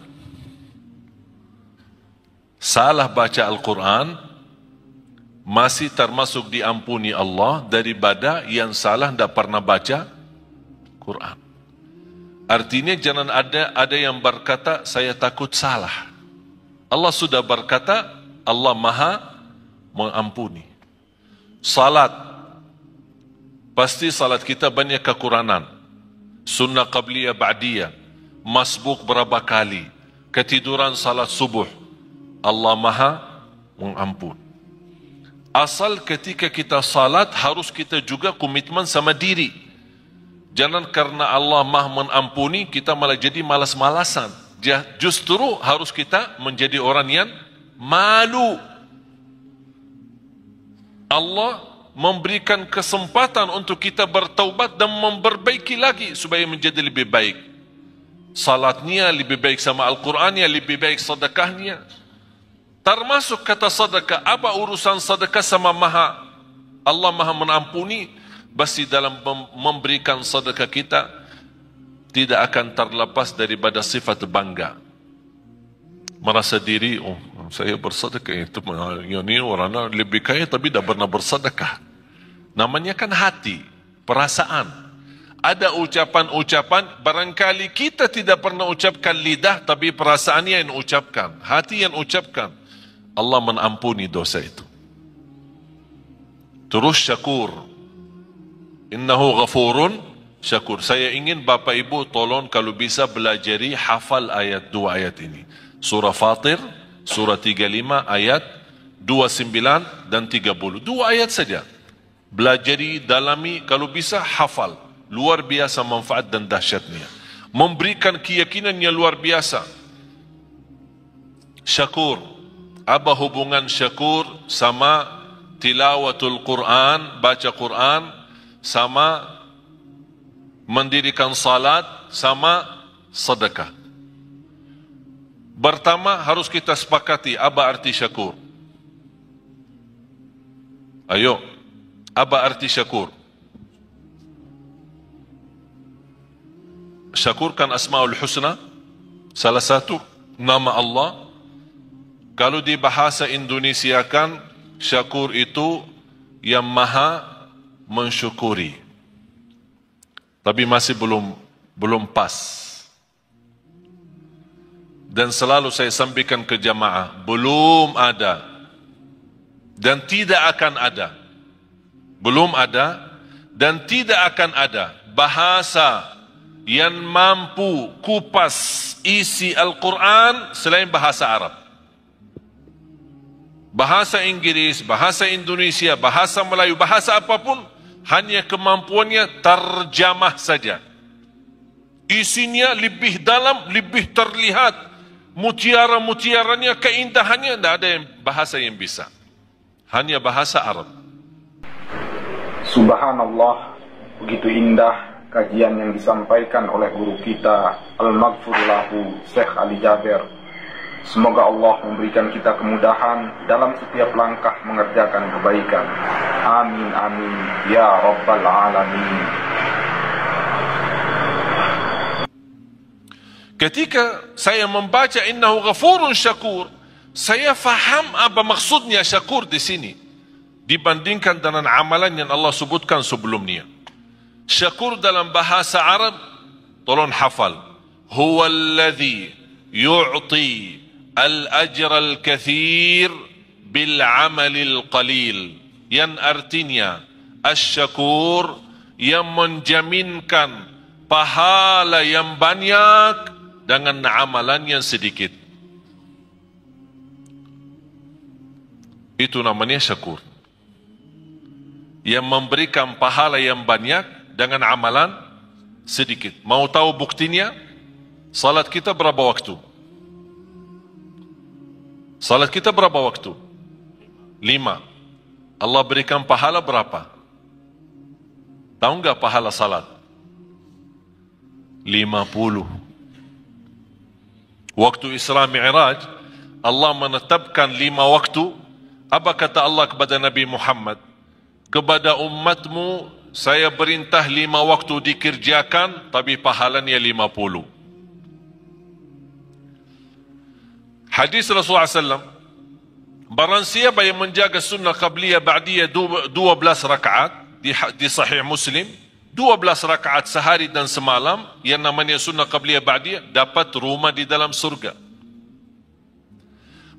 Salah baca Al-Quran masih termasuk diampuni Allah daripada yang salah tidak pernah baca Quran. Artinya jangan ada yang berkata saya takut salah. Allah sudah berkata Allah Maha Mengampuni. Salat, pasti salat kita banyak kekurangan. Sunnah qabliyah ba'diyah, masbuk berapa kali, ketiduran salat subuh. Allah Maha Mengampun. Asal ketika kita salat harus kita juga komitmen sama diri. Jangan karena Allah Maha Mengampuni kita malah jadi malas-malasan. Justru harus kita menjadi orang yang malu. Allah memberikan kesempatan untuk kita bertaubat dan memperbaiki lagi supaya menjadi lebih baik. Salatnya lebih baik sama Al-Qurannya, lebih baik sedekahnya. Termasuk kata sedekah, apa urusan sedekah sama Allah Maha Mengampuni? Pasti dalam memberikan sedekah kita tidak akan terlepas daripada sifat bangga. Merasa diri, oh saya bersedekah, itu ini orangnya lebih kaya tapi tidak pernah bersedekah. Namanya kan hati, perasaan. Ada ucapan-ucapan, barangkali kita tidak pernah ucapkan lidah, tapi perasaannya yang ucapkan, hati yang ucapkan. Allah mengampuni dosa itu. Terus syakur. Innahu ghafurun syakur. Saya ingin Bapak Ibu tolong kalau bisa belajari hafal ayat 2 ayat ini. Surah Fatir, surah 35 ayat 29 dan 30. 2 ayat saja. Belajari, dalami, kalau bisa hafal. Luar biasa manfaat dan dahsyatnya. Memberikan keyakinan yang luar biasa. Syakur. Apa hubungan syakur sama tilawatul Quran, baca Quran, sama mendirikan salat, sama sedekah? Pertama harus kita sepakati apa arti syakur. Ayo, apa arti syakur? Syakur kan Asmaul Husna, salah satu nama Allah. Kalau di bahasa Indonesia kan, syakur itu yang maha mensyukuri. Tapi masih belum pas. Dan selalu saya sampaikan ke jamaah, belum ada dan tidak akan ada. Belum ada dan tidak akan ada bahasa yang mampu kupas isi Al-Quran selain bahasa Arab. Bahasa Inggris, bahasa Indonesia, bahasa Melayu, bahasa apapun, hanya kemampuannya terjemah saja. Isinya lebih dalam, lebih terlihat. Mutiara-mutiaranya, keindahannya, tidak ada yang bahasa yang bisa. Hanya bahasa Arab. Subhanallah, begitu indah kajian yang disampaikan oleh guru kita Al-Maghfur lahu Syekh Ali Jaber. Semoga Allah memberikan kita kemudahan dalam setiap langkah mengerjakan kebaikan. Amin amin ya rabbal alamin. Ketika saya membaca innahu ghafurun syakur, saya faham apa maksudnya syakur di sini dibandingkan dengan amalan yang Allah sebutkan sebelumnya. Syakur dalam bahasa Arab, tolong hafal, huwallazi yu'ti al-ajr al-kathir bil-amal al-qalil. Yang artinya asy-syakur yang menjaminkan pahala yang banyak dengan amalan yang sedikit. Itu namanya syakur. Yang memberikan pahala yang banyak dengan amalan sedikit. Mau tahu buktinya? Salat kita berapa waktu? Salat kita berapa waktu? 5. Allah berikan pahala berapa? Tahu enggak pahala salat? 50. Waktu Isra Mi'raj, Allah menetapkan 5 waktu. Apa kata Allah kepada Nabi Muhammad? Kepada umatmu, saya perintah 5 waktu dikerjakan, tapi pahalanya 50. Hadis Rasulullah SAW, barang siapa yang menjaga sunnah qabliyah ba'diyah 12 rakaat, di Sahih Muslim, 12 rakaat sehari dan semalam, yang namanya sunnah qabliyah ba'diyah, dapat rumah di dalam surga.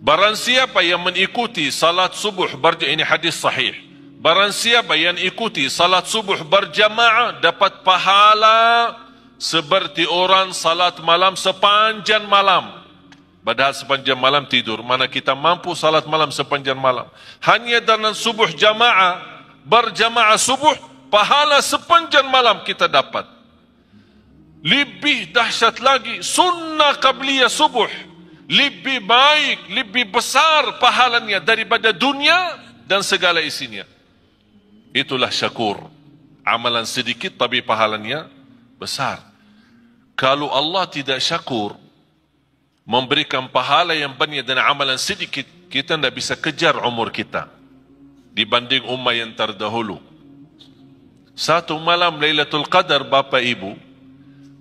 Barang siapa yang mengikuti salat subuh, ini hadis sahih, barang siapa yang ikuti salat subuh berjamaah, dapat pahala seperti orang salat malam sepanjang malam. Padahal sepanjang malam tidur, mana kita mampu salat malam sepanjang malam. Hanya dengan subuh jamaah, berjamaah subuh, pahala sepanjang malam kita dapat. Lebih dahsyat lagi, sunnah qabliyah subuh, lebih baik, lebih besar pahalanya daripada dunia dan segala isinya. Itulah syakur. Amalan sedikit tapi pahalanya besar. Kalau Allah tidak syakur, memberikan pahala yang banyak dan amalan sedikit, kita tidak bisa kejar umur kita dibanding umat yang terdahulu. Satu malam Lailatul Qadar, Bapak Ibu,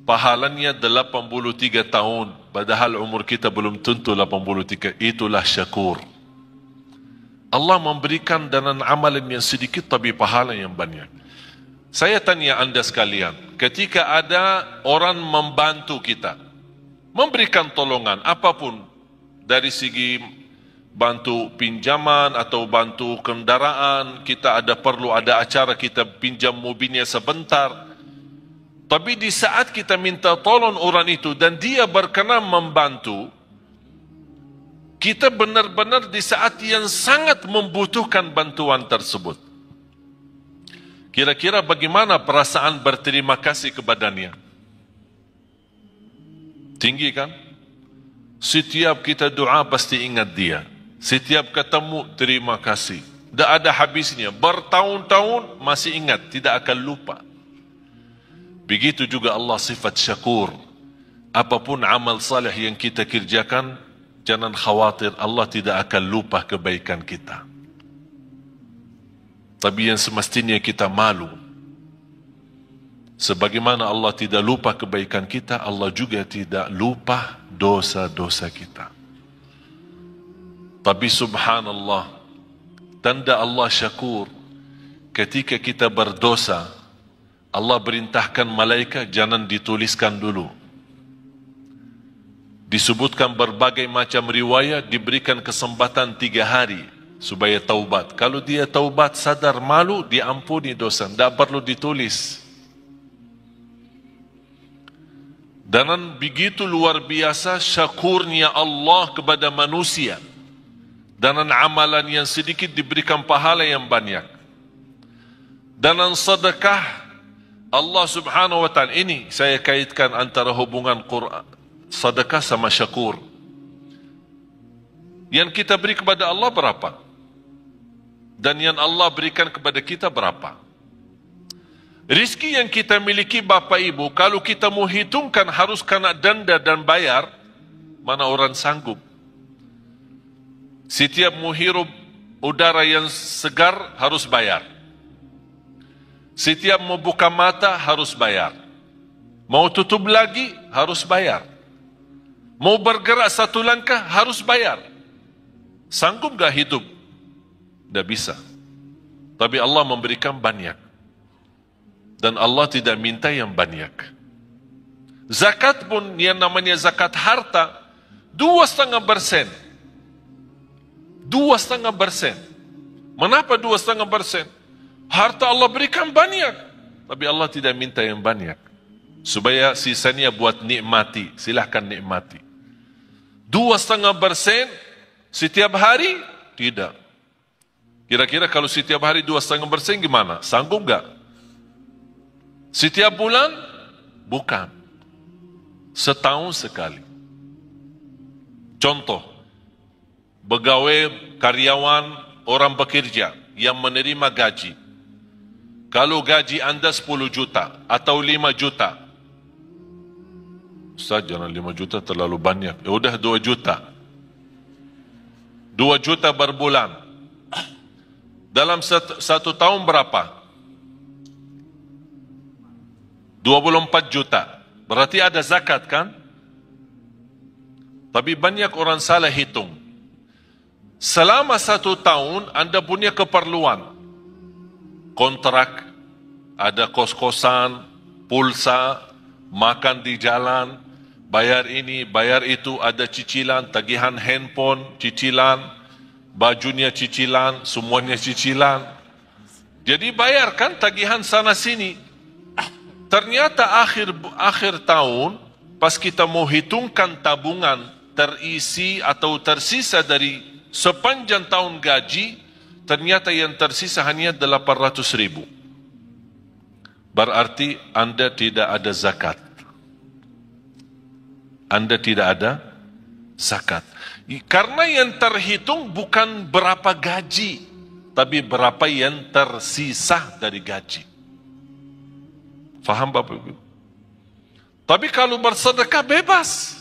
pahalanya 83 tahun, padahal umur kita belum tentu 83. Itulah syakur. Allah memberikan dengan amalan yang sedikit tapi pahala yang banyak. Saya tanya anda sekalian, ketika ada orang membantu kita, memberikan tolongan apapun, dari segi bantu pinjaman atau bantu kendaraan, kita perlu ada acara, kita pinjam mobilnya sebentar, tapi di saat kita minta tolong orang itu dan dia berkenan membantu, kita benar-benar di saat yang sangat membutuhkan bantuan tersebut. Kira-kira bagaimana perasaan berterima kasih kepadanya? Tinggi kan? Setiap kita doa pasti ingat dia. Setiap ketemu terima kasih. Tidak ada habisnya. Bertahun-tahun masih ingat, tidak akan lupa. Begitu juga Allah sifat syakur. Apapun amal salih yang kita kerjakan, jangan khawatir, Allah tidak akan lupa kebaikan kita. Tapi yang semestinya kita malu. Sebagaimana Allah tidak lupa kebaikan kita, Allah juga tidak lupa dosa-dosa kita. Tapi subhanallah, tanda Allah syakur, ketika kita berdosa, Allah perintahkan malaikat jangan dituliskan dulu. Disebutkan berbagai macam riwayat, diberikan kesempatan 3 hari supaya taubat. Kalau dia taubat sadar malu, diampuni dosa, tidak perlu ditulis. Dan begitu luar biasa syakurnya Allah kepada manusia. Dan amalan yang sedikit diberikan pahala yang banyak. Dan sedekah Allah subhanahu wa ta'ala, ini saya kaitkan antara hubungan Quran, sedekah sama syakur. Yang kita beri kepada Allah berapa? Dan yang Allah berikan kepada kita berapa? Rizki yang kita miliki Bapak Ibu, kalau kita mau hitungkan harus kena denda dan bayar, mana orang sanggup? Setiap mau hirup udara yang segar harus bayar. Setiap mau buka mata harus bayar. Mau tutup lagi harus bayar. Mau bergerak 1 langkah harus bayar. Sanggup gak hidup? Tidak bisa. Tapi Allah memberikan banyak. Dan Allah tidak minta yang banyak. Zakat pun yang namanya zakat harta 2,5%. 2,5%. Mengapa 2,5%? Harta Allah berikan banyak, tapi Allah tidak minta yang banyak. Supaya sisanya buat nikmati. Silahkan nikmati. 2,5% setiap hari? Tidak. Kira-kira kalau setiap hari 2,5% gimana? Sanggup gak? Setiap bulan? Bukan. Setahun sekali. Contoh, pegawai, karyawan, orang bekerja yang menerima gaji. Kalau gaji Anda 10 juta atau 5 juta. Ustaz, jangan 5 juta terlalu banyak. Ya udah 2 juta. 2 juta berbulan. Dalam satu tahun berapa? 24 juta. Berarti ada zakat kan? Tapi banyak orang salah hitung. Selama 1 tahun Anda punya keperluan. Kontrak, ada kos-kosan, pulsa, makan di jalan, bayar ini, bayar itu, ada cicilan, tagihan handphone, cicilan, bajunya cicilan, semuanya cicilan. Jadi bayarkan tagihan sana sini. Ternyata akhir tahun, pas kita mau hitungkan tabungan terisi atau tersisa dari sepanjang tahun gaji, ternyata yang tersisa hanya 800.000. Berarti Anda tidak ada zakat. Anda tidak ada zakat. Karena yang terhitung bukan berapa gaji, tapi berapa yang tersisa dari gaji. Faham Bapak Ibu? Tapi kalau bersedekah bebas.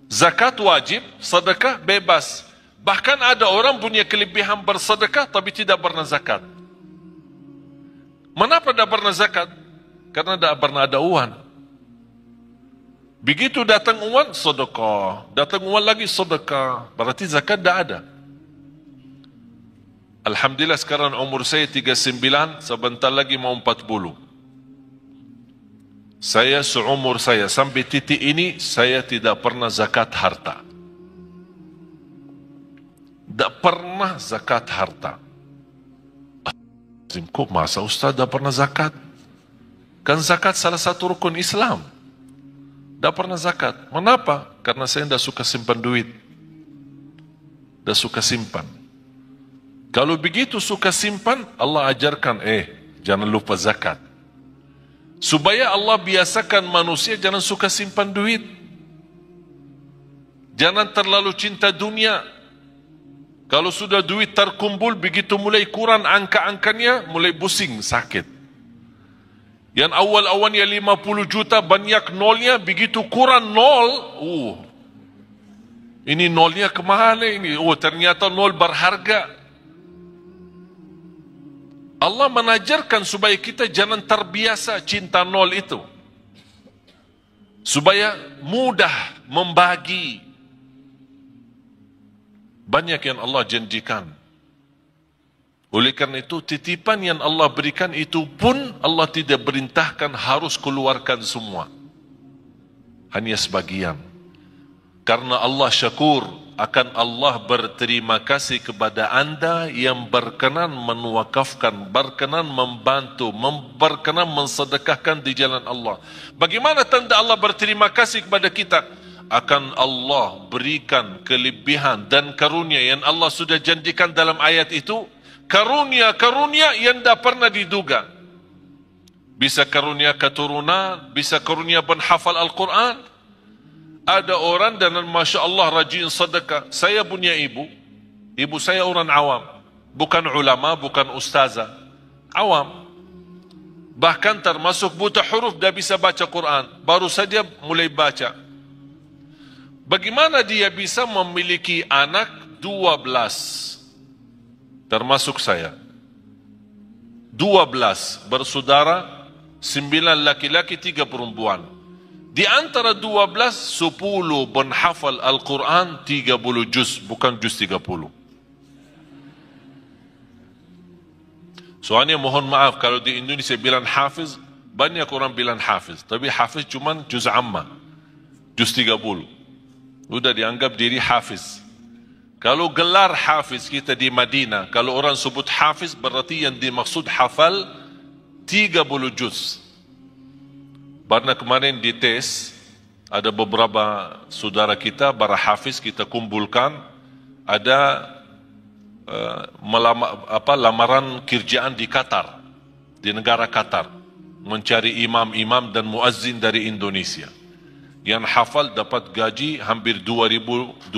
Zakat wajib, sedekah bebas. Bahkan ada orang punya kelebihan bersedekah tapi tidak pernah zakat. Mengapa tidak pernah zakat? Karena tidak pernah ada uang. Begitu datang uang, sedekah. Datang uang lagi, sedekah. Berarti zakat tidak ada. Alhamdulillah sekarang umur saya 39, sebentar lagi mau 40. Saya seumur saya sampai titik ini, saya tidak pernah zakat harta. Tidak pernah zakat harta. Kok masa Ustaz tidak pernah zakat? Kan zakat salah satu rukun Islam. Tidak pernah zakat. Mengapa? Karena saya tidak suka simpan duit. Tidak suka simpan. Kalau begitu suka simpan, Allah ajarkan, jangan lupa zakat. Supaya Allah biasakan manusia jangan suka simpan duit. Jangan terlalu cinta dunia. Kalau sudah duit terkumpul, begitu mulai kurang angka-angkanya, mulai pusing, sakit. Yang awal-awalnya 50 juta, banyak nolnya, begitu kurang nol, ini nolnya kemana ini? Ternyata nol berharga. Allah menajarkan supaya kita jangan terbiasa cinta nol itu. Supaya mudah membagi. Banyak yang Allah janjikan. Oleh karena itu, titipan yang Allah berikan itu pun Allah tidak perintahkan harus keluarkan semua. Hanya sebagian. Karena Allah syakur, akan Allah berterima kasih kepada anda yang berkenan menwakafkan, berkenan membantu, berkenan mensedekahkan di jalan Allah. Bagaimana tanda Allah berterima kasih kepada kita? Akan Allah berikan kelebihan dan karunia yang Allah sudah janjikan dalam ayat itu. Karunia-karunia yang tidak pernah diduga. Bisa karunia keturunan, bisa karunia penghafal Al-Quran. Ada orang dan Masya Allah rajin sedekah. Saya punya ibu. Ibu saya orang awam. Bukan ulama, bukan ustazah. Awam. Bahkan termasuk buta huruf, dah bisa baca Quran. Baru saja mulai baca. Bagaimana dia bisa memiliki anak 12? Termasuk saya. 12 bersaudara, 9 laki-laki, 3 perempuan. Di antara 12, 10 penghafal Al-Quran, 30 juz, bukan juz 30. Soalnya mohon maaf, kalau di Indonesia bilang hafiz, banyak orang bilang hafiz. Tapi hafiz cuma juz amma, juz 30. Sudah dianggap diri hafiz. Kalau gelar hafiz kita di Madinah, kalau orang sebut hafiz, berarti yang dimaksud hafal 30 juz. Karena kemarin di tes, ada beberapa saudara kita, para hafiz kita kumpulkan, ada lamaran kerjaan di Qatar, di negara Qatar, mencari imam-imam dan muazzin dari Indonesia. Yang hafal dapat gaji hampir $2,500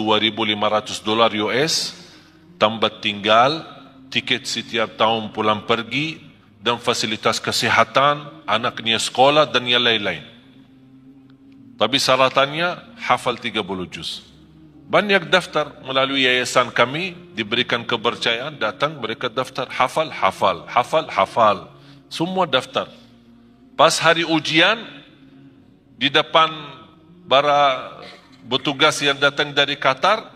US, tambah tinggal, tiket setiap tahun pulang pergi, dan fasilitas kesihatan, anaknya sekolah dan yang lain-lain. Tapi syaratannya hafal 30 juz. Banyak daftar melalui yayasan kami, diberikan kepercayaan, datang mereka daftar, hafal. Semua daftar. Pas hari ujian, di depan para petugas yang datang dari Qatar,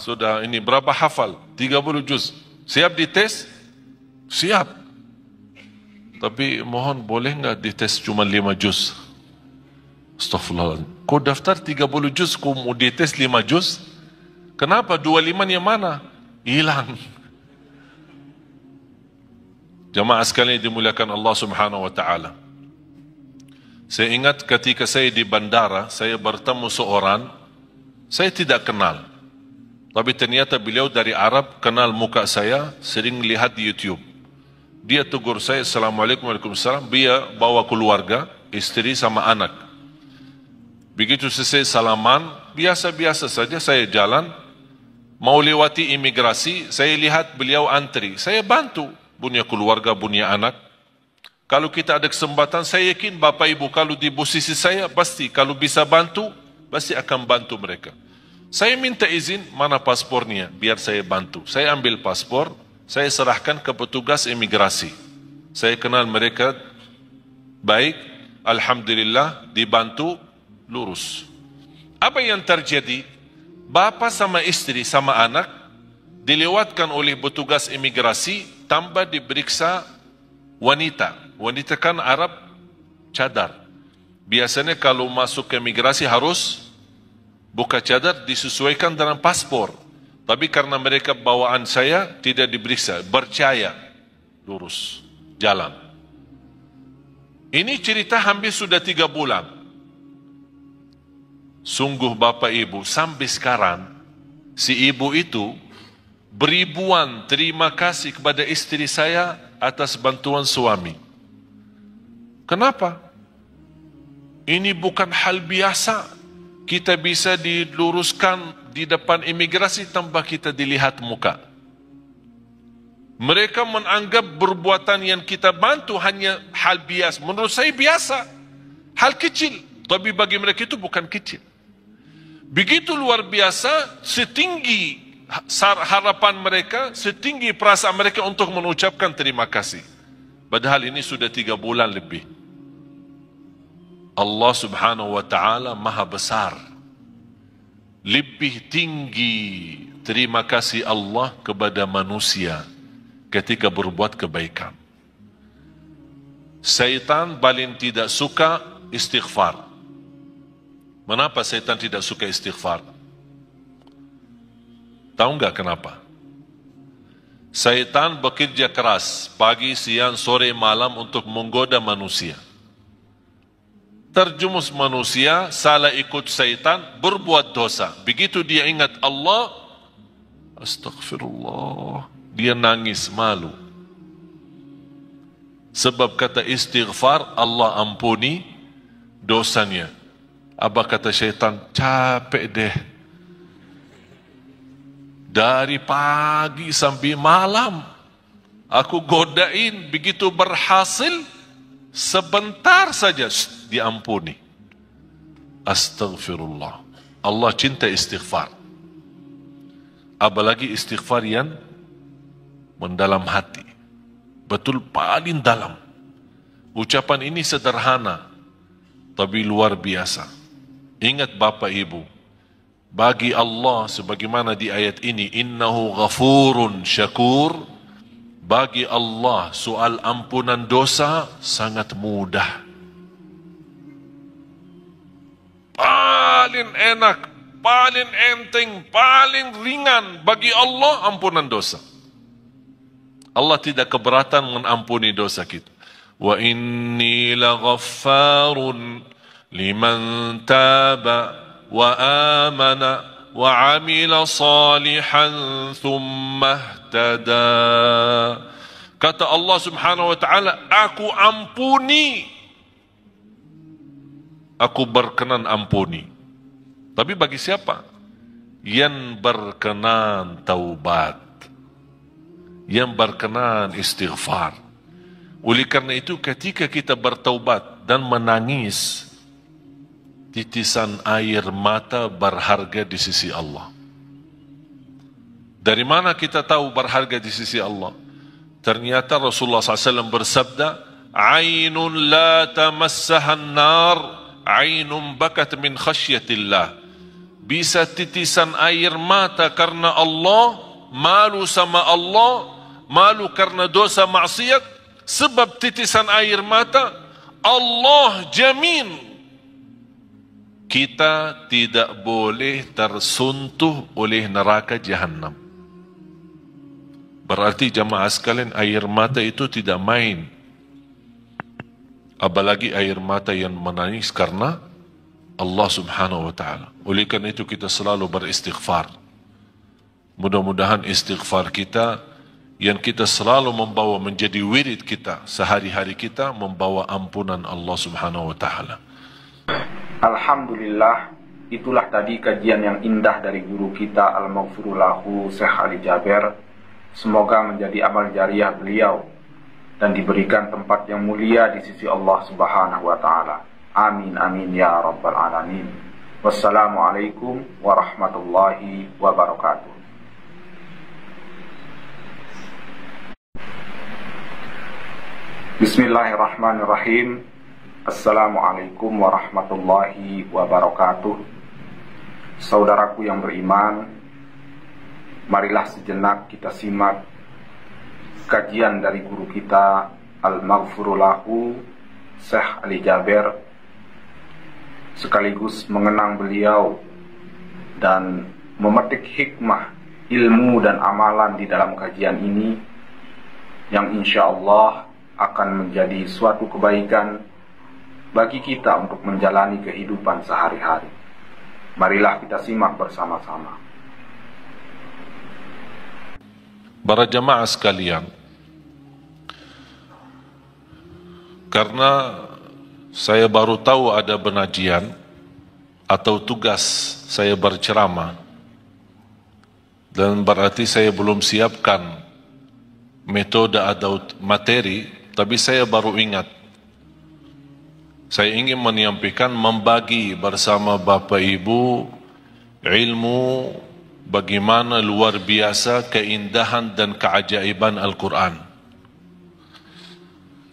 sudah ini berapa hafal? 30 juz. Siap dites? Siap. Tapi mohon boleh enggak dites cuma 5 juz? Astaghfirullah. Kau daftar 30 juz, kau mau dites 5 juz? Kenapa? 25 yang mana? Hilang. Jamaah sekalian dimuliakan Allah Subhanahu wa taala. Saya ingat ketika saya di bandara, saya bertemu seorang, saya tidak kenal. Tapi ternyata beliau dari Arab, kenal muka saya, sering lihat di YouTube. Dia tegur saya, Assalamualaikum warahmatullahi wabarakatuh. Dia bawa keluarga, istri sama anak. Begitu selesai salaman, biasa-biasa saja saya jalan, mau lewati imigrasi, saya lihat beliau antri. Saya bantu, punya keluarga, punya anak. Kalau kita ada kesempatan, saya yakin Bapak Ibu kalau di posisi saya, pasti kalau bisa bantu, pasti akan bantu mereka. Saya minta izin, mana paspornya, biar saya bantu. Saya ambil paspor, saya serahkan ke petugas imigrasi. Saya kenal mereka baik, alhamdulillah, dibantu, lurus. Apa yang terjadi? Bapak sama istri sama anak dilewatkan oleh petugas imigrasi, tambah diperiksa wanita. Wanita kan Arab cadar. Biasanya kalau masuk ke imigrasi harus buka cadar, disesuaikan dengan paspor. Tapi karena mereka bawaan saya tidak diperiksa, percaya, lurus, jalan. Ini cerita hampir sudah 3 bulan. Sungguh Bapak Ibu, sampai sekarang si ibu itu beribuan terima kasih kepada istri saya atas bantuan suami. Kenapa? Ini bukan hal biasa. Kita bisa diluruskan di depan imigrasi tanpa kita dilihat muka. Mereka menganggap perbuatan yang kita bantu hanya hal biasa. Menurut saya biasa. Hal kecil. Tapi bagi mereka itu bukan kecil. Begitu luar biasa, setinggi harapan mereka, setinggi perasaan mereka untuk mengucapkan terima kasih. Padahal ini sudah 3 bulan lebih. Allah Subhanahu wa taala Maha besar. Lebih tinggi terima kasih Allah kepada manusia ketika berbuat kebaikan. Syaitan paling tidak suka istighfar. Kenapa syaitan tidak suka istighfar? Tahu enggak kenapa? Syaitan bekerja keras pagi, siang, sore, malam untuk menggoda manusia. Terjumus manusia, salah ikut syaitan, berbuat dosa. Begitu dia ingat Allah, astagfirullah, dia nangis malu. Sebab kata istighfar, Allah ampuni dosanya. Apa kata syaitan? Capek deh. Dari pagi sampai malam, aku godain, begitu berhasil, sebentar saja diampuni. Astagfirullah. Allah cinta istighfar. Apalagi istighfar yang mendalam hati. Betul paling dalam. Ucapan ini sederhana, tapi luar biasa. Ingat Bapak Ibu, bagi Allah sebagaimana di ayat ini, innahu ghafurun syakur, bagi Allah soal ampunan dosa sangat mudah. Paling enak, paling enteng, paling ringan bagi Allah ampunan dosa. Allah tidak keberatan mengampuni dosa kita. Wa inni laghaffarun liman taba wa amana wa amila salihan thumma ihtada. Kata Allah Subhanahu wa taala, aku ampuni, aku berkenan ampuni. Tapi bagi siapa? Yang berkenan taubat, yang berkenan istighfar. Oleh karena itu ketika kita bertaubat dan menangis, titisan air mata berharga di sisi Allah. Dari mana kita tahu berharga di sisi Allah? Ternyata Rasulullah SAW bersabda, Ainun la tamassahan nar, ainun bakat min khasyatillah. Bisa titisan air mata karena Allah, malu sama Allah, malu karena dosa maksiat. Sebab titisan air mata, Allah jamin kita tidak boleh tersentuh oleh neraka Jahannam. Berarti jamaah sekalian, air mata itu tidak main. Apalagi air mata yang menangis karena Allah Subhanahu wa ta'ala. Oleh karena itu kita selalu beristighfar. Mudah-mudahan istighfar kita yang kita selalu membawa menjadi wirid kita sehari-hari kita, membawa ampunan Allah Subhanahu wa ta'ala. Alhamdulillah, itulah tadi kajian yang indah dari guru kita Al-Maghfurullahu Syekh Ali Jaber. Semoga menjadi amal jariah beliau dan diberikan tempat yang mulia di sisi Allah Subhanahu wa ta'ala. Amin amin ya rabbal alamin. Wassalamualaikum warahmatullahi wabarakatuh. Bismillahirrahmanirrahim. Assalamualaikum warahmatullahi wabarakatuh. Saudaraku yang beriman, marilah sejenak kita simak kajian dari guru kita Al-Maghfurullahu Syekh Ali Jaber, sekaligus mengenang beliau dan memetik hikmah, ilmu dan amalan di dalam kajian ini yang insya Allah akan menjadi suatu kebaikan bagi kita untuk menjalani kehidupan sehari-hari. Marilah kita simak bersama-sama. Para jamaah sekalian, karena saya baru tahu ada penajian atau tugas saya berceramah, dan berarti saya belum siapkan metode atau materi, tapi saya baru ingat. Saya ingin menyampaikan, membagi bersama Bapak Ibu ilmu bagaimana luar biasa keindahan dan keajaiban Al-Quran.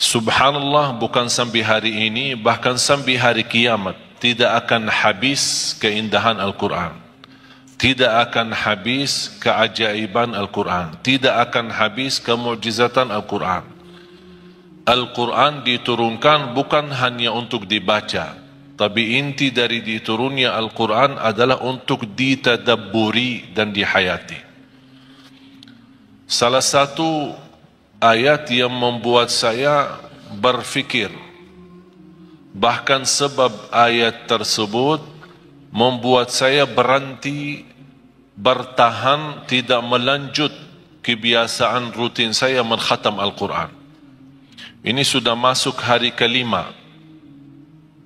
Subhanallah, bukan sampai hari ini, bahkan sampai hari kiamat tidak akan habis keindahan Al-Quran. tidak akan habis keajaiban Al-Quran, tidak akan habis kemukjizatan Al-Quran. Al-Quran diturunkan bukan hanya untuk dibaca, tapi inti dari diturunnya Al-Quran adalah untuk ditadabburi dan dihayati. Salah satu ayat yang membuat saya berfikir, bahkan sebab ayat tersebut membuat saya berhenti, bertahan, tidak melanjut kebiasaan rutin saya menkhatam Al-Quran. Ini sudah masuk hari kelima.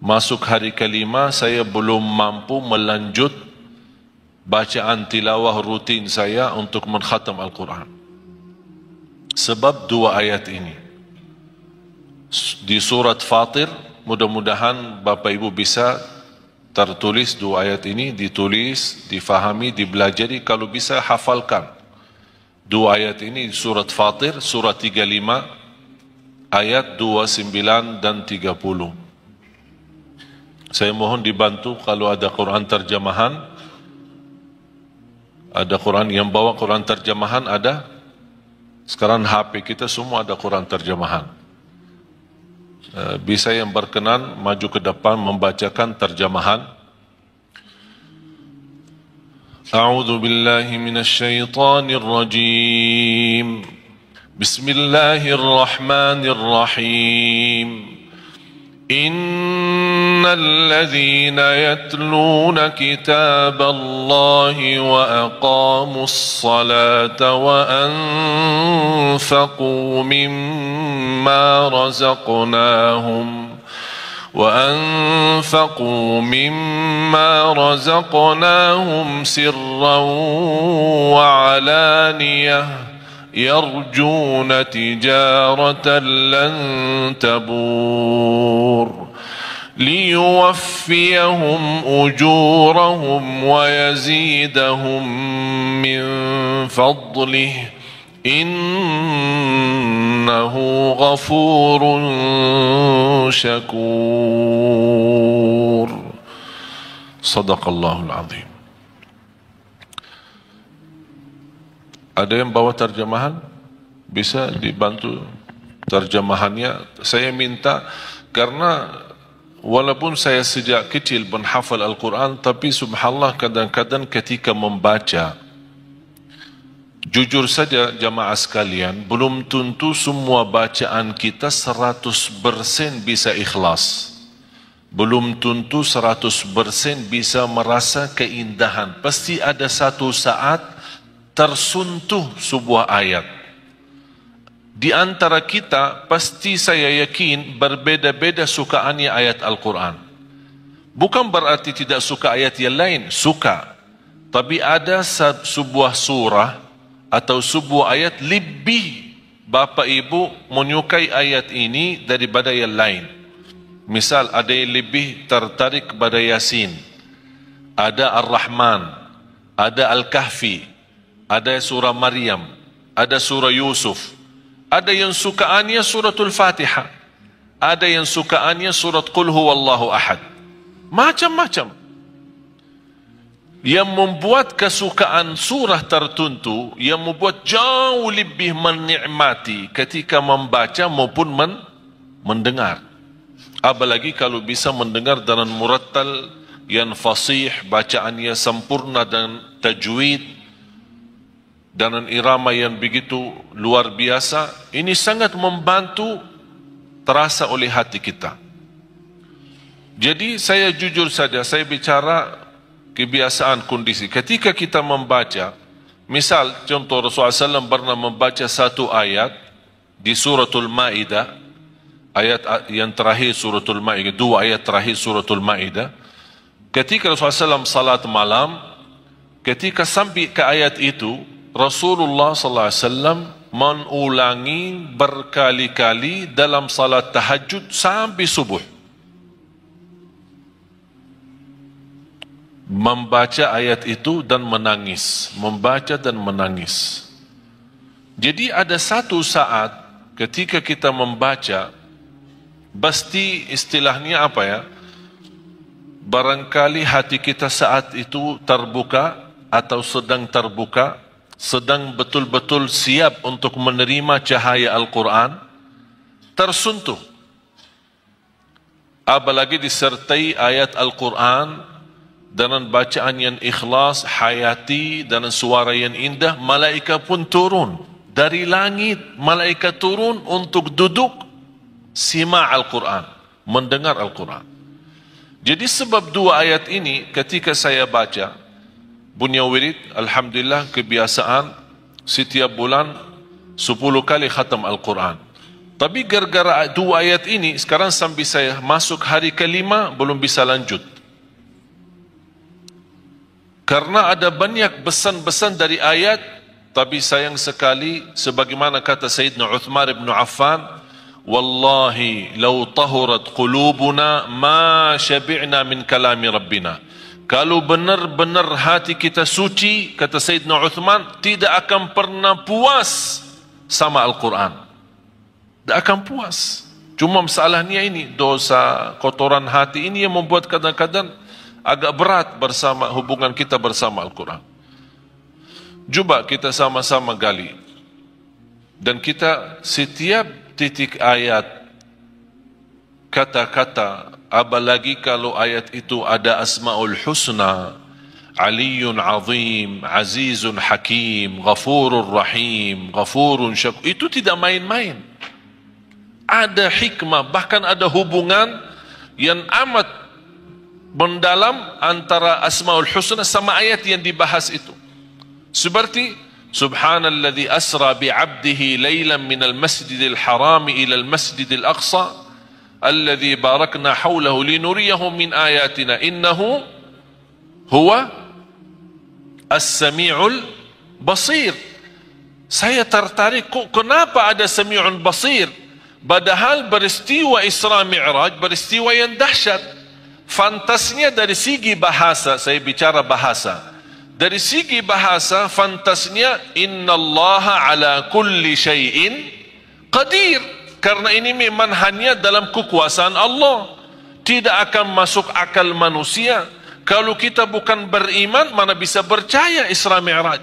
Masuk hari kelima, saya belum mampu melanjut bacaan tilawah rutin saya untuk menkhatam Al-Quran. Sebab dua ayat ini. Di surat Fatir, mudah-mudahan Bapak Ibu bisa tertulis dua ayat ini, ditulis, difahami, dibelajari, kalau bisa hafalkan. Dua ayat ini surat Fatir, surat 35, ayat 29 dan 30. Saya mohon dibantu kalau ada Quran terjemahan. Ada Quran yang bawa Quran terjemahan, ada? Sekarang HP kita semua ada Quran terjemahan. Bisa yang berkenan maju ke depan membacakan terjemahan. A'udzu billahi minasy syaithanir rajim. Bismillahirrahmanirrahim. Innal ladzina yatluna kitaballahi wa aqamus salata wa anfaqu mimma razaqnahum sirran wa alaniyah يرجون تجارة لن تبور ليوفيهم أجورهم ويزيدهم من فضله إنه غفور شكور صدق الله العظيم. Ada yang bawa terjemahan? Bisa dibantu terjemahannya. Saya minta, karena walaupun saya sejak kecil menghafal Al-Quran, tapi subhanallah kadang-kadang ketika membaca, jujur saja jamaah sekalian, belum tentu semua bacaan kita 100% bisa ikhlas. Belum tentu 100% bisa merasa keindahan. Pasti ada satu saat tersentuh sebuah ayat. Di antara kita pasti saya yakin berbeda-beda sukaannya ayat Al-Quran. Bukan berarti tidak suka ayat yang lain, suka. Tapi ada sebuah surah atau sebuah ayat lebih Bapak Ibu menyukai ayat ini daripada yang lain. Misal ada yang lebih tertarik kepada Yasin, ada Ar-Rahman, ada Al-Kahfi, ada surah Maryam, ada surah Yusuf, ada yang sukaannya suratul Fatihah, ada yang sukaannya surat Qul Huwallahu Ahad. Macam-macam. Yang membuat kesukaan surah tertentu, yang membuat jauh lebih menikmati ketika membaca maupun mendengar. Apalagi kalau bisa mendengar dengan murattal yang fasih, bacaannya sempurna dan tajwid, dengan irama yang begitu luar biasa, ini sangat membantu terasa oleh hati kita. Jadi saya jujur saja, saya bicara kebiasaan kondisi. Ketika kita membaca, misal contoh Rasulullah SAW pernah membaca satu ayat di suratul Ma'idah, ayat yang terakhir suratul Ma'idah, dua ayat terakhir suratul Ma'idah. Ketika Rasulullah SAW salat malam, ketika sampai ke ayat itu, Rasulullah SAW mengulangi berkali-kali dalam salat tahajud sampai subuh. Membaca ayat itu dan menangis, membaca dan menangis. Jadi ada satu saat ketika kita membaca, pasti istilahnya apa ya? Barangkali hati kita saat itu terbuka atau sedang terbuka, sedang betul-betul siap untuk menerima cahaya Al-Quran, tersentuh. Apalagi disertai ayat Al-Quran dengan bacaan yang ikhlas, hayati, dan suara yang indah, malaikat pun turun. Dari langit, malaikat turun untuk duduk, sima Al-Quran, mendengar Al-Quran. Jadi sebab dua ayat ini, ketika saya baca, punya wirid, alhamdulillah kebiasaan, setiap bulan 10 kali khatam Al-Quran. Tapi gara-gara dua ayat ini, sekarang sampai saya masuk hari kelima, belum bisa lanjut. Karena ada banyak pesan-pesan dari ayat, tapi sayang sekali, sebagaimana kata Sayyidina Uthman ibn Affan, Wallahi, lau tahurat qulubuna, ma syabi'na min kalami Rabbina. Kalau benar-benar hati kita suci, kata Sayyidina Uthman, tidak akan pernah puas sama Al-Quran. Tidak akan puas. Cuma masalahnya ini, dosa, kotoran hati ini yang membuat kadang-kadang agak berat bersama hubungan kita bersama Al-Quran. Coba kita sama-sama gali. Dan kita setiap titik ayat, kata-kata, apalagi kalau ayat itu ada Asmaul Husna, Aliyun Azim, Azizun Hakim, Ghafurur Rahim, Ghafurun Syakur, itu tidak main-main. Ada hikmah, bahkan ada hubungan yang amat mendalam antara Asmaul Husna sama ayat yang dibahas itu. Seperti Subhanalladzi asra bi'abdihi laylan minal masjidil harami ilal masjidil aqsa alladzi barakna hawlahu linuriyahu min ayatina innahu huwa as-sami'ul basir. Saya tertarik, kok kenapa ada Sami'un Basir? Padahal peristiwa Isra Mi'raj peristiwa yang dahsyat. Fantasnya dari segi bahasa, saya bicara bahasa. Dari segi bahasa, fantasnya innallaha ala kulli syai'in qadir. Karena ini memang hanya dalam kekuasaan Allah. Tidak akan masuk akal manusia. Kalau kita bukan beriman, mana bisa percaya Isra Mi'raj?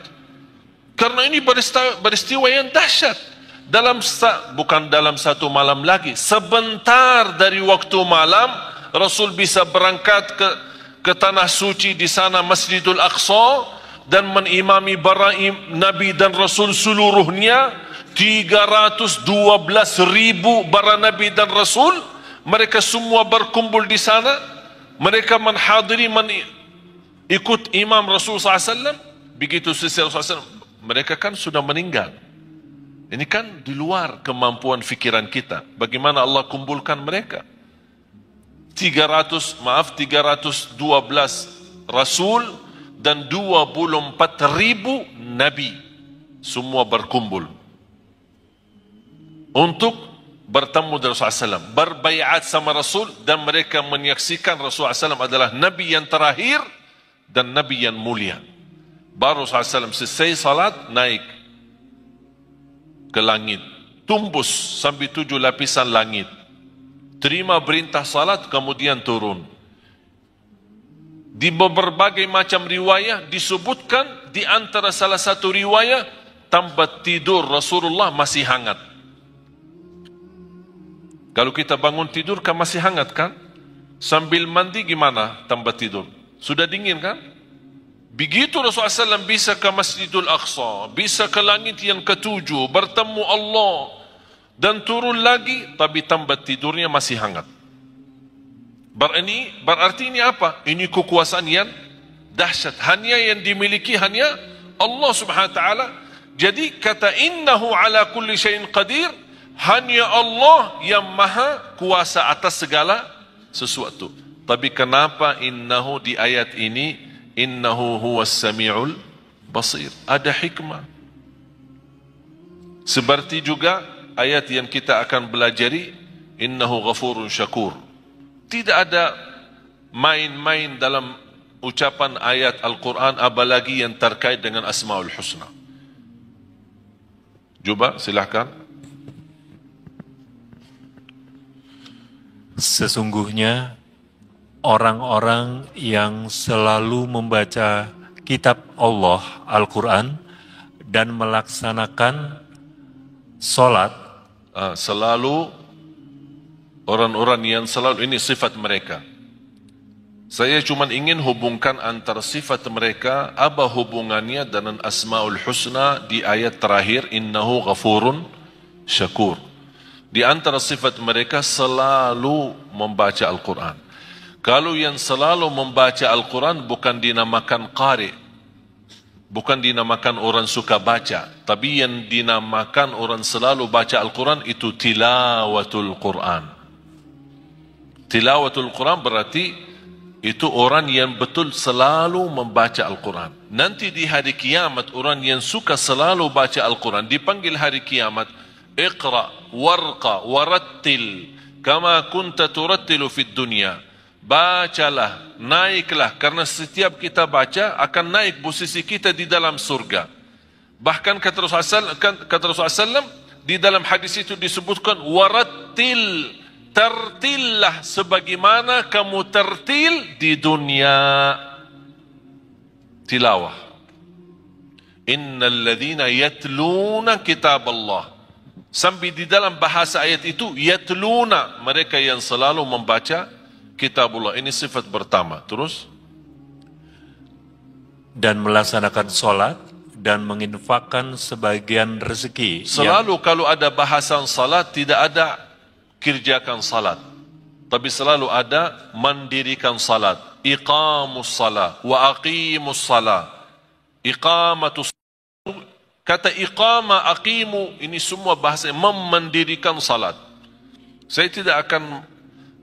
Karena ini peristiwa yang dahsyat. Bukan dalam satu malam lagi. Sebentar dari waktu malam, Rasul bisa berangkat ke tanah suci di sana Masjidul Aqsa dan menimami para Nabi dan Rasul seluruhnya. 312.000 para Nabi dan Rasul, mereka semua berkumpul di sana. Mereka menghadiri, ikut imam Rasul SAW. Begitu selesai Rasul SAW, mereka kan sudah meninggal. Ini kan di luar kemampuan fikiran kita. Bagaimana Allah kumpulkan mereka? 312 Rasul dan 24.000 Nabi semua berkumpul untuk bertemu dengan Rasulullah SAW, berbaiat sama Rasul, dan mereka menyaksikan Rasulullah SAW adalah Nabi yang terakhir dan Nabi yang mulia. Baru Rasulullah SAW selesai salat, naik ke langit, tumbus sampai 7 lapisan langit, terima perintah salat, kemudian turun. Di berbagai macam riwayah disebutkan, di antara salah satu riwayah, tempat tidur Rasulullah masih hangat. Kalau kita bangun tidur kan masih hangat kan? Sambil mandi gimana tempat tidur? Sudah dingin kan? Begitu Rasulullah SAW bisa ke Masjidul Aqsa, bisa ke langit yang ketujuh, bertemu Allah, dan turun lagi, tapi tempat tidurnya masih hangat. Berarti ini apa? Ini kekuasaan yang dahsyat. Hanya yang dimiliki hanya Allah Subhanahu Wa Taala. Jadi kata innahu ala kulli syai'in qadir, hanya Allah yang maha kuasa atas segala sesuatu. Tapi kenapa innahu di ayat ini, innahu huwas sami'ul basir? Ada hikmah. Seperti juga ayat yang kita akan belajari, innahu ghafurun syakur. Tidak ada main-main dalam ucapan ayat Al-Quran, apalagi yang terkait dengan Asmaul Husna. Coba silakan. Sesungguhnya orang-orang yang selalu membaca kitab Allah, Al-Quran, dan melaksanakan sholat. Selalu orang-orang yang selalu, ini sifat mereka. Saya cuma ingin hubungkan antara sifat mereka, apa hubungannya dengan Asmaul Husna di ayat terakhir, innahu ghafurun syakur. Di antara sifat mereka selalu membaca Al-Quran. Kalau yang selalu membaca Al-Quran bukan dinamakan qari, bukan dinamakan orang suka baca, tapi yang dinamakan orang selalu baca Al-Quran itu tilawatul Quran. Tilawatul Quran berarti itu orang yang betul selalu membaca Al-Quran. Nanti di hari kiamat orang yang suka selalu baca Al-Quran dipanggil hari kiamat, Iqra warqa warattil kama kunta turattilu fid dunya. Bacalah, naiklah, karena setiap kita baca akan naik posisi kita di dalam surga. Bahkan kata Rasulullah SAW, di dalam hadis itu disebutkan warattil, tertillah sebagaimana kamu tertil di dunia. Tilawah. Innal ladzina yatluna kitab Allah. Sampai di dalam bahasa ayat itu yatluna, mereka yang selalu membaca kitabullah. Ini sifat pertama. Terus, dan melaksanakan sholat dan menginfakkan sebagian rezeki. Selalu kalau ada bahasan salat tidak ada kerjakan salat, tapi selalu ada mendirikan salat. Iqamus salat wa aqimus salat. Iqamatus, kata iqama, aqimu, ini semua bahasa mendirikan salat. Saya tidak akan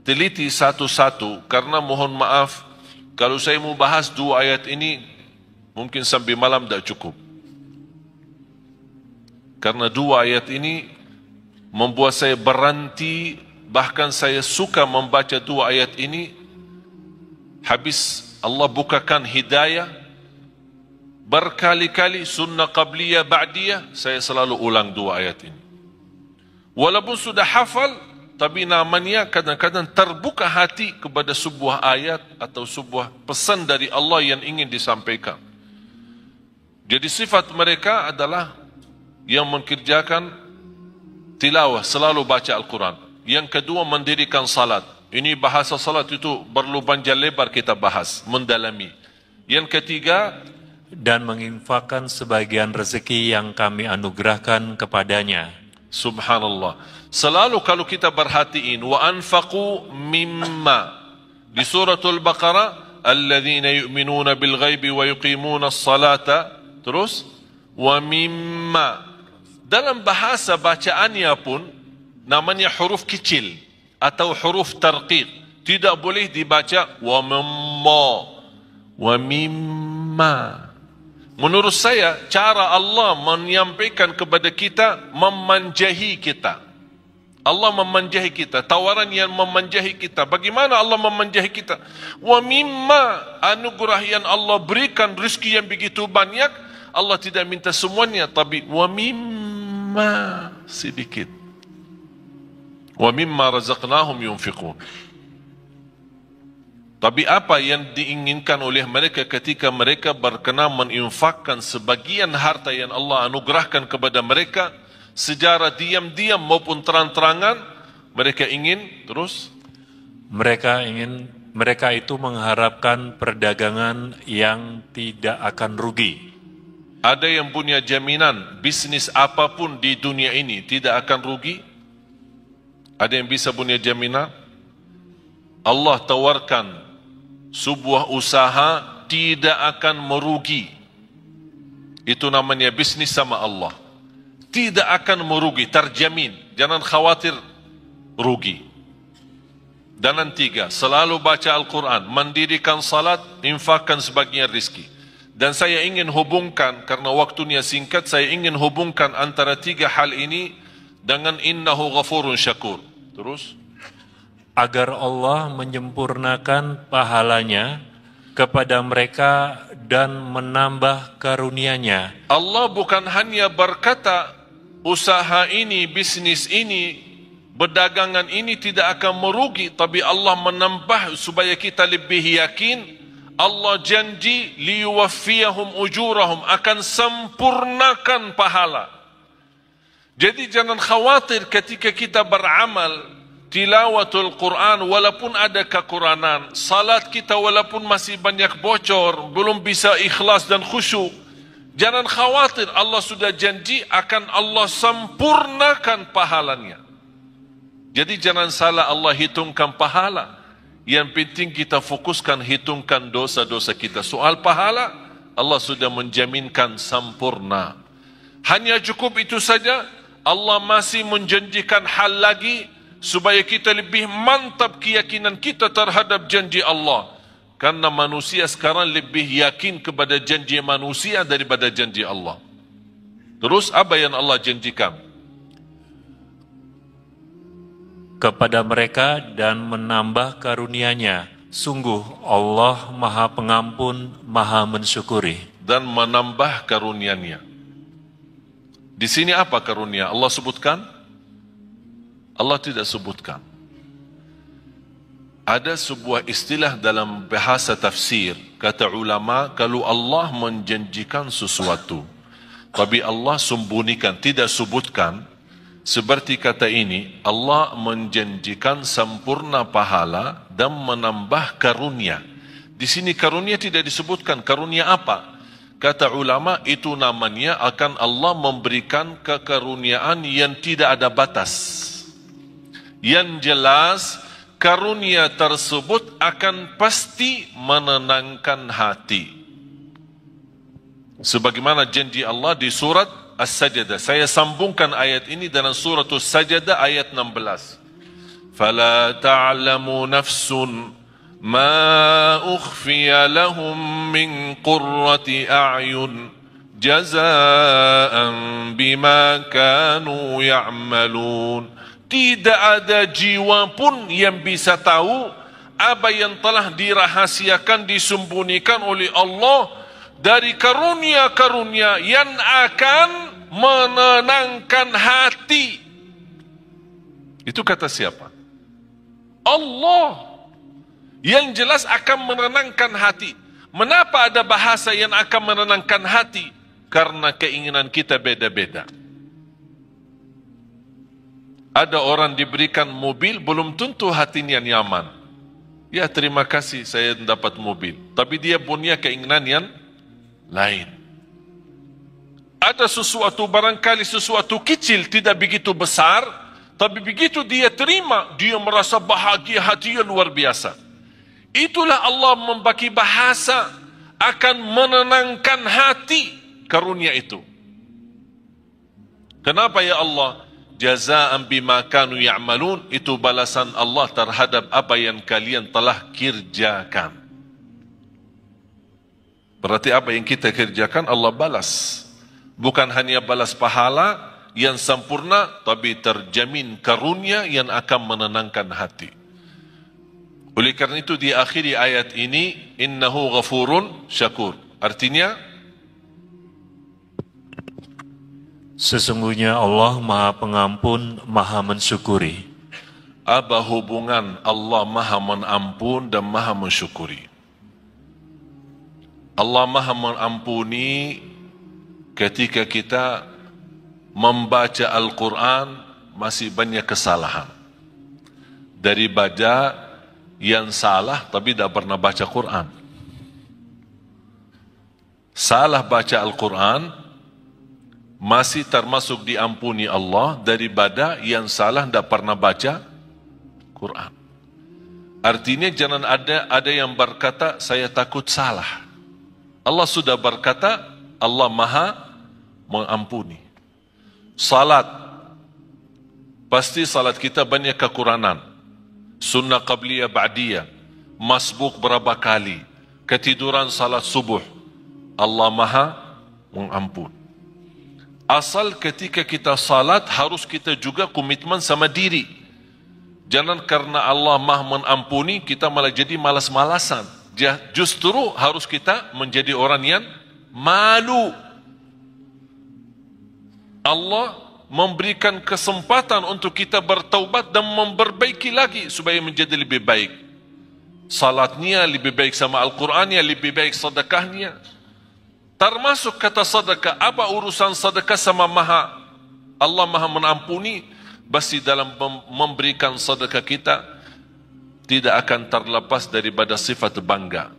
teliti satu-satu karena mohon maaf kalau saya mau bahas dua ayat ini mungkin sampai malam tidak cukup, karena dua ayat ini membuat saya berhenti. Bahkan saya suka membaca dua ayat ini, habis Allah bukakan hidayah berkali-kali, sunnah qabliyah ba'diyah, saya selalu ulang dua ayat ini walaupun sudah hafal, tapi namanya kadang-kadang terbuka hati kepada sebuah ayat atau sebuah pesan dari Allah yang ingin disampaikan. Jadi sifat mereka adalah yang mengerjakan tilawah, selalu baca Al-Quran. Yang kedua, mendirikan salat. Ini bahasa salat itu perlu panjang lebar kita bahas, mendalami. Yang ketiga, dan menginfakkan sebagian rezeki yang kami anugerahkan kepadanya. Subhanallah. Selalu kalau kita perhatiin, wa anfaqu mimma, di suratul Baqarah, alladzina yu'minuna bil ghaibi wa yuqimuna as-salata. Terus, wa mimma. Dalam bahasa bacaannya pun namanya huruf kecil atau huruf tarqiq. Tidak boleh dibaca wa mimma, wa mimma. Menurut saya cara Allah menyampaikan kepada kita memanjahi kita. Allah memanjahi kita, tawaran yang memanjahi kita. Bagaimana Allah memanjahi kita? Wa mimma, anugerah yang Allah berikan, rezeki yang begitu banyak, Allah tidak minta semuanya, tapi wa mimma, sedikit. Wa mimma razaqnahum yunfiqun. Tapi apa yang diinginkan oleh mereka ketika mereka berkenan menginfakkan sebagian harta yang Allah anugerahkan kepada mereka, secara diam-diam maupun terang-terangan, mereka ingin terus. Mereka itu mengharapkan perdagangan yang tidak akan rugi. Ada yang punya jaminan bisnis apapun di dunia ini tidak akan rugi? Ada yang bisa punya jaminan? Allah tawarkan sebuah usaha tidak akan merugi. Itu namanya bisnis sama Allah. Tidak akan merugi, terjamin. Jangan khawatir rugi. Dan yang tiga, selalu baca Al-Quran, mendirikan salat, infakkan sebagian rizki. Dan saya ingin hubungkan, karena waktunya singkat, saya ingin hubungkan antara tiga hal ini dengan innahu ghafurun syakur. Terus, agar Allah menyempurnakan pahalanya kepada mereka dan menambah karunia-Nya. Allah bukan hanya berkata usaha ini, bisnis ini, berdagangan ini tidak akan merugi, tapi Allah menambah supaya kita lebih yakin. Allah janji liyuwaffiyahum ujurahum, akan sempurnakan pahala. Jadi jangan khawatir ketika kita beramal tilawatul Quran walaupun ada kekurangan, salat kita walaupun masih banyak bocor, belum bisa ikhlas dan khusyuk. Jangan khawatir, Allah sudah janji akan Allah sempurnakan pahalanya. Jadi jangan salah Allah hitungkan pahala. Yang penting kita fokuskan hitungkan dosa-dosa kita. Soal pahala, Allah sudah menjaminkan sempurna. Hanya cukup itu saja. Allah masih menjanjikan hal lagi supaya kita lebih mantap keyakinan kita terhadap janji Allah. Karena manusia sekarang lebih yakin kepada janji manusia daripada janji Allah. Terus apa yang Allah janjikan? Kepada mereka dan menambah karunia-Nya. Sungguh Allah Maha Pengampun, Maha Mensyukuri. Dan menambah karunia-Nya. Di sini apa karunia? Allah sebutkan? Allah tidak sebutkan. Ada sebuah istilah dalam bahasa tafsir. Kata ulama, kalau Allah menjanjikan sesuatu, tapi Allah sembunyikan, tidak sebutkan, seperti kata ini, Allah menjanjikan sempurna pahala dan menambah karunia. Di sini karunia tidak disebutkan. Karunia apa? Kata ulama, itu namanya akan Allah memberikan kekaruniaan yang tidak ada batas. Yang jelas, karunia tersebut akan pasti menenangkan hati. Sebagaimana janji Allah di surat As-Sajdah. Saya sambungkan ayat ini dalam surah As-Sajdah ayat 16. فَلَا تَعْلَمُ نَفْسٌ مَا أُخْفِيَ لَهُم مِّن قُرَّةِ أَعْيُنٍ جَزَاءً بِمَا كَانُوا يَعْمَلُونَ. Tidak ada jiwa pun yang bisa tahu apa yang telah dirahasiakan, disembunyikan oleh Allah dari karunia-karunia yang akan menenangkan hati. Itu kata siapa? Allah. Yang jelas akan menenangkan hati. Mengapa ada bahasa yang akan menenangkan hati? Karena keinginan kita beda-beda. Ada orang diberikan mobil, belum tentu hatinya nyaman. Ya, terima kasih saya dapat mobil. Tapi dia punya keinginan yang lain. Ada sesuatu, barangkali sesuatu kecil, tidak begitu besar, tapi begitu dia terima, dia merasa bahagia, hatinya luar biasa. Itulah Allah membagi bahasa akan menenangkan hati karunia itu. Kenapa ya Allah? Jazaan bima kanu ya'malun, itu balasan Allah terhadap apa yang kalian telah kerjakan. Berarti apa yang kita kerjakan Allah balas. Bukan hanya balas pahala yang sempurna, tapi terjamin karunia yang akan menenangkan hati. Oleh karena itu di akhir ayat ini, innahu ghafurun syakur. Artinya, sesungguhnya Allah Maha Pengampun, Maha Mensyukuri. Apa hubungan Allah Maha Mengampun dan Maha Mensyukuri? Allah Maha Mengampuni ketika kita membaca Al-Quran masih banyak kesalahan. Daripada yang salah tapi tidak pernah baca Quran. Salah baca Al-Quran masih termasuk diampuni Allah daripada yang salah tidak pernah baca Quran. Artinya jangan ada yang berkata saya takut salah. Allah sudah berkata Allah Maha mengampuni. Salat, pasti salat kita banyak kekurangan. Sunnah qabliyah ba'diyah, masbuk berapa kali, ketiduran salat subuh, Allah Maha mengampun. Asal ketika kita salat harus kita juga komitmen sama diri. Jangan karena Allah Maha mengampuni kita malah jadi malas-malasan. Justru harus kita menjadi orang yang malu. Allah memberikan kesempatan untuk kita bertaubat dan memperbaiki lagi supaya menjadi lebih baik. salatnya, lebih baik sama Al-Qurannya, lebih baik sedekahnya. Termasuk kata sedekah, apa urusan sedekah sama Allah maha mengampuni? Pasti dalam memberikan sedekah kita tidak akan terlepas daripada sifat bangga.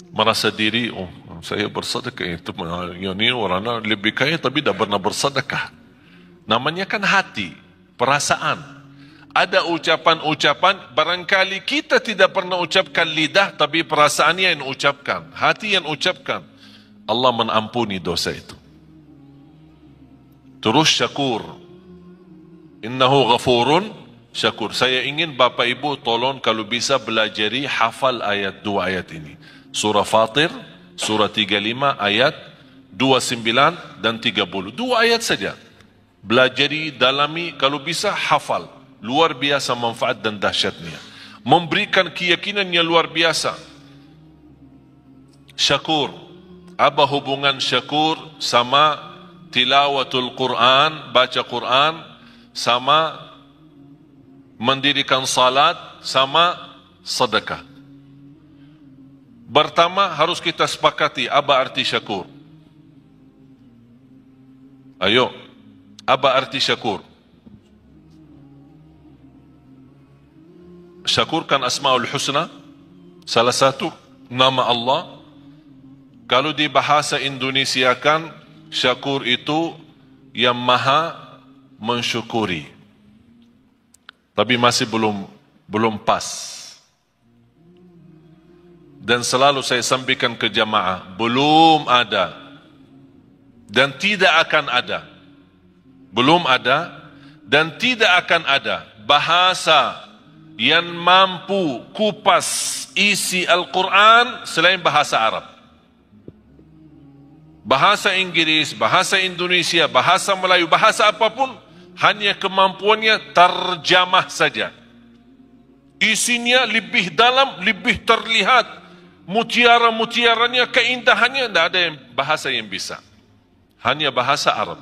Merasa diri, oh saya bersedekah, itu ini orang lebih kaya tapi tidak pernah bersedekah. Namanya kan hati, perasaan. Ada ucapan-ucapan, barangkali kita tidak pernah ucapkan lidah, tapi perasaannya yang ucapkan, hati yang ucapkan. Allah mengampuni dosa itu. Terus syakur. Innahu ghafurun syakur. Saya ingin Bapak Ibu tolong kalau bisa belajari hafal ayat 2 ayat ini. Surah Fatir, surah 35 ayat 29 dan 30. 2 ayat saja. Belajari, dalami, kalau bisa hafal. Luar biasa manfaat dan dahsyatnya. Memberikan keyakinan yang luar biasa. Syakur. Apa hubungan syakur sama tilawatul Quran, baca Quran, sama mendirikan salat, sama sedekah? Pertama harus kita sepakati apa arti syakur. Ayo, apa arti syakur? Syakur kan Asmaul Husna, salah satu nama Allah. Kalau di bahasa Indonesia kan syakur itu yang maha mensyukuri. Tapi masih belum pas. Dan selalu saya sampaikan ke jamaah, belum ada dan tidak akan ada. Belum ada dan tidak akan ada bahasa yang mampu kupas isi Al-Quran selain bahasa Arab. Bahasa Inggris, bahasa Indonesia, bahasa Melayu, bahasa apapun, hanya kemampuannya terjemah saja. Isinya lebih dalam, lebih terlihat. Mutiara-mutiaranya, keindahannya, tidak ada bahasa yang bisa. Hanya bahasa Arab.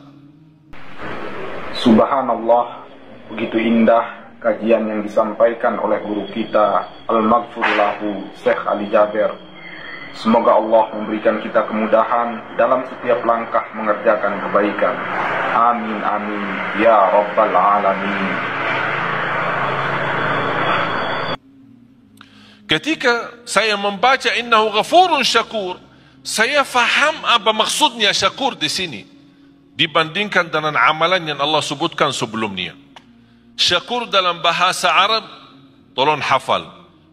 Subhanallah, begitu indah kajian yang disampaikan oleh guru kita Al-Maghfur lahu Syekh Ali Jaber. Semoga Allah memberikan kita kemudahan dalam setiap langkah mengerjakan kebaikan. Amin amin ya rabbal alamin. Ketika saya membaca innahu ghafurun syakur, saya faham apa maksudnya syakur di sini dibandingkan dengan amalan yang Allah sebutkan sebelumnya. Syakur dalam bahasa Arab, tolong hafal.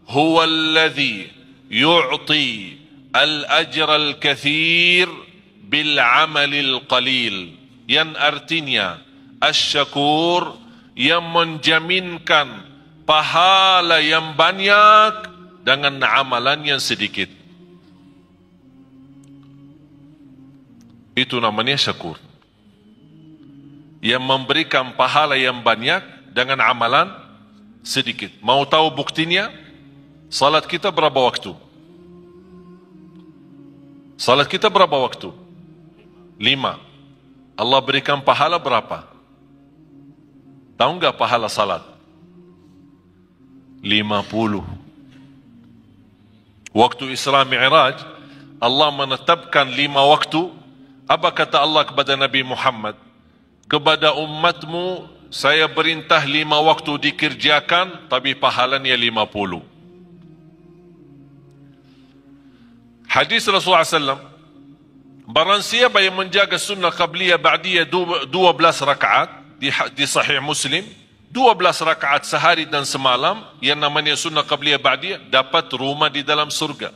Huwallazi yu'ti al-ajr al-kathir bil-amal al-qalil. Yang artinya asy-syakur yang menjaminkan pahala yang banyak dengan amalan yang sedikit. Itu namanya syakur. Yang memberikan pahala yang banyak dengan amalan sedikit. Mau tahu buktinya? Salat kita berapa waktu? Salat kita berapa waktu? 5. Allah berikan pahala berapa? Tahu enggak pahala salat? 50. Waktu Isra Mi'raj, Allah menetapkan 5 waktu. Apa kata Allah kepada Nabi Muhammad? Kepada umatmu, saya perintah 5 waktu dikerjakan, tapi pahalanya 50. Hadis Rasulullah SAW, barang siapa yang menjaga sunnah qabliyah ba'diyah 12 rakaat di Sahih Muslim, 12 rakaat sehari dan semalam, yang namanya sunnah qabliyah ba'diyah, dapat rumah di dalam surga.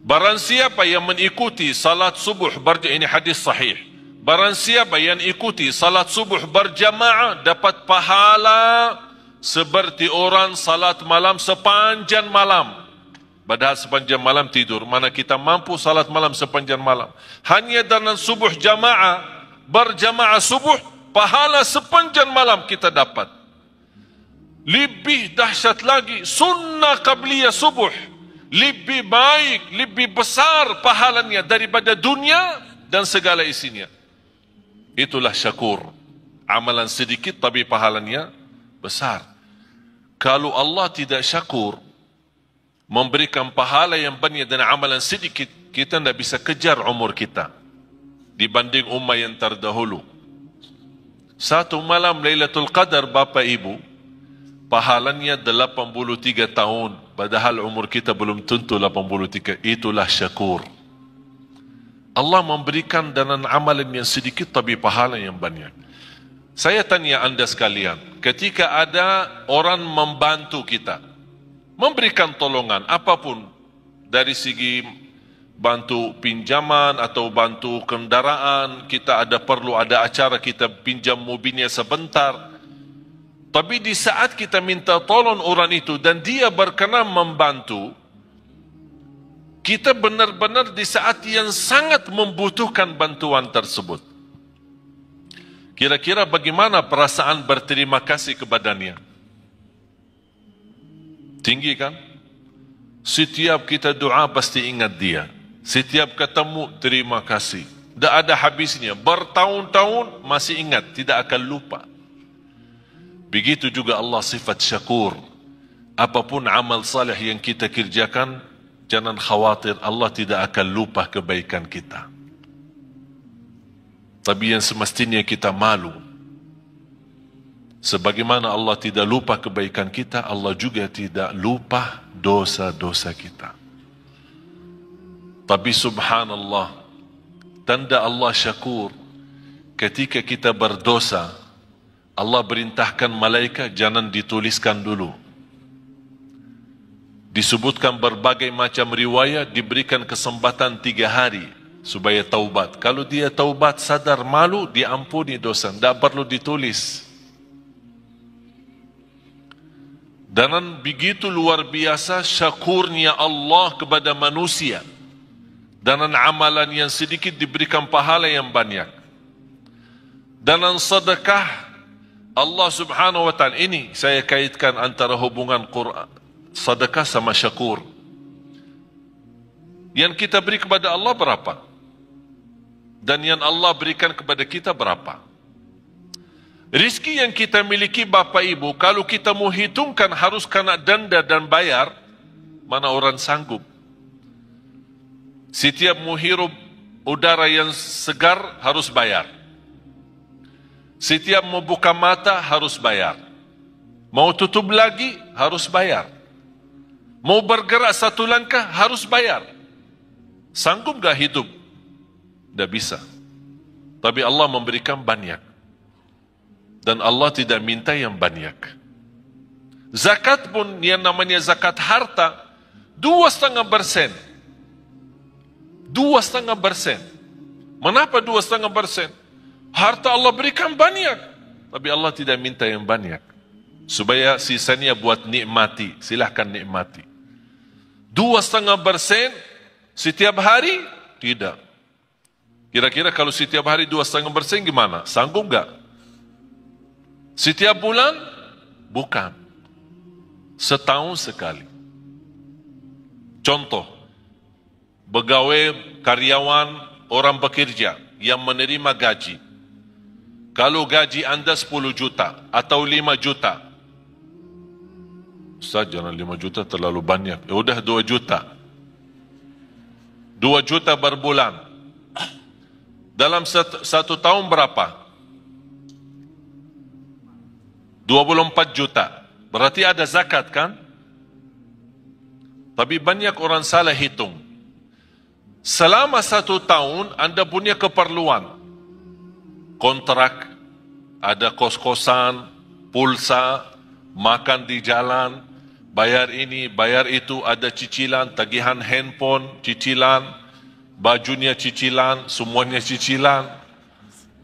Barang siapa yang mengikuti salat subuh ini hadis sahih. Barang siapa yang ikuti salat subuh berjamaah dapat pahala seperti orang salat malam sepanjang malam. Padahal sepanjang malam tidur. Mana kita mampu salat malam sepanjang malam. Hanya dengan subuh jamaah, berjamaah subuh, pahala sepanjang malam kita dapat. Lebih dahsyat lagi, sunnah qabliyah subuh. Lebih baik, lebih besar pahalanya daripada dunia dan segala isinya. Itulah syakur. Amalan sedikit tapi pahalanya besar. Kalau Allah tidak syakur, memberikan pahala yang banyak dan amalan sedikit, kita tidak bisa kejar umur kita dibanding umat yang terdahulu. Satu malam Lailatul Qadar, Bapak Ibu, pahalanya 83 tahun, padahal umur kita belum tentu 83. Itulah syakur. Allah memberikan dengan amalan yang sedikit tapi pahala yang banyak. Saya tanya anda sekalian, ketika ada orang membantu kita, memberikan tolongan apapun, dari segi bantu pinjaman atau bantu kendaraan, kita perlu ada acara, kita pinjam mobilnya sebentar. Tapi di saat kita minta tolong orang itu dan dia berkenan membantu, kita benar-benar di saat yang sangat membutuhkan bantuan tersebut. Kira-kira bagaimana perasaan berterima kasih kepadanya? Tinggi kan? Setiap kita doa pasti ingat dia. Setiap ketemu terima kasih. Tidak ada habisnya. Bertahun-tahun masih ingat, tidak akan lupa. Begitu juga Allah sifat syakur. Apapun amal salih yang kita kerjakan, jangan khawatir, Allah tidak akan lupa kebaikan kita. Tapi yang semestinya kita malu. Sebagaimana Allah tidak lupa kebaikan kita, Allah juga tidak lupa dosa-dosa kita. Tapi subhanallah, tanda Allah syakur, ketika kita berdosa, Allah perintahkan malaikat jangan dituliskan dulu. Disebutkan berbagai macam riwayat, diberikan kesempatan 3 hari supaya taubat. Kalau dia taubat, sadar malu, diampuni dosa, tidak perlu ditulis. Dan begitu luar biasa syakurnya Allah kepada manusia. Dan amalan yang sedikit diberikan pahala yang banyak. Dan sedekah Allah subhanahu wa ta'ala, ini saya kaitkan antara hubungan Quran, sedekah sama syakur. Yang kita beri kepada Allah berapa? Dan yang Allah berikan kepada kita berapa? Rizki yang kita miliki Bapak Ibu, kalau kita mau hitungkan harus kena denda dan bayar, mana orang sanggup? Setiap mau hirup udara yang segar harus bayar. Setiap mau buka mata harus bayar. Mau tutup lagi harus bayar. Mau bergerak satu langkah harus bayar. Sanggup gak hidup? Tidak bisa. Tapi Allah memberikan banyak. Dan Allah tidak minta yang banyak. Zakat pun yang namanya zakat harta 2,5%. 2,5%. Mengapa 2,5%? Harta Allah berikan banyak, tapi Allah tidak minta yang banyak. Supaya sisanya buat nikmati. Silahkan nikmati. 2,5% setiap hari? Tidak. Kira-kira kalau setiap hari 2,5% gimana? Sanggup gak? Setiap bulan? Bukan. Setahun sekali. Contoh, pegawai, karyawan, orang bekerja yang menerima gaji. Kalau gaji anda 10 juta atau 5 juta. Ustaz, jangan 5 juta terlalu banyak. Ya udah 2 juta. 2 juta berbulan. Dalam satu tahun berapa? 24 juta. Berarti ada zakat kan? Tapi banyak orang salah hitung. Selama 1 tahun anda punya keperluan. Kontrak, ada kos-kosan, pulsa, makan di jalan, bayar ini, bayar itu, ada cicilan, tagihan handphone, cicilan, bajunya cicilan, semuanya cicilan.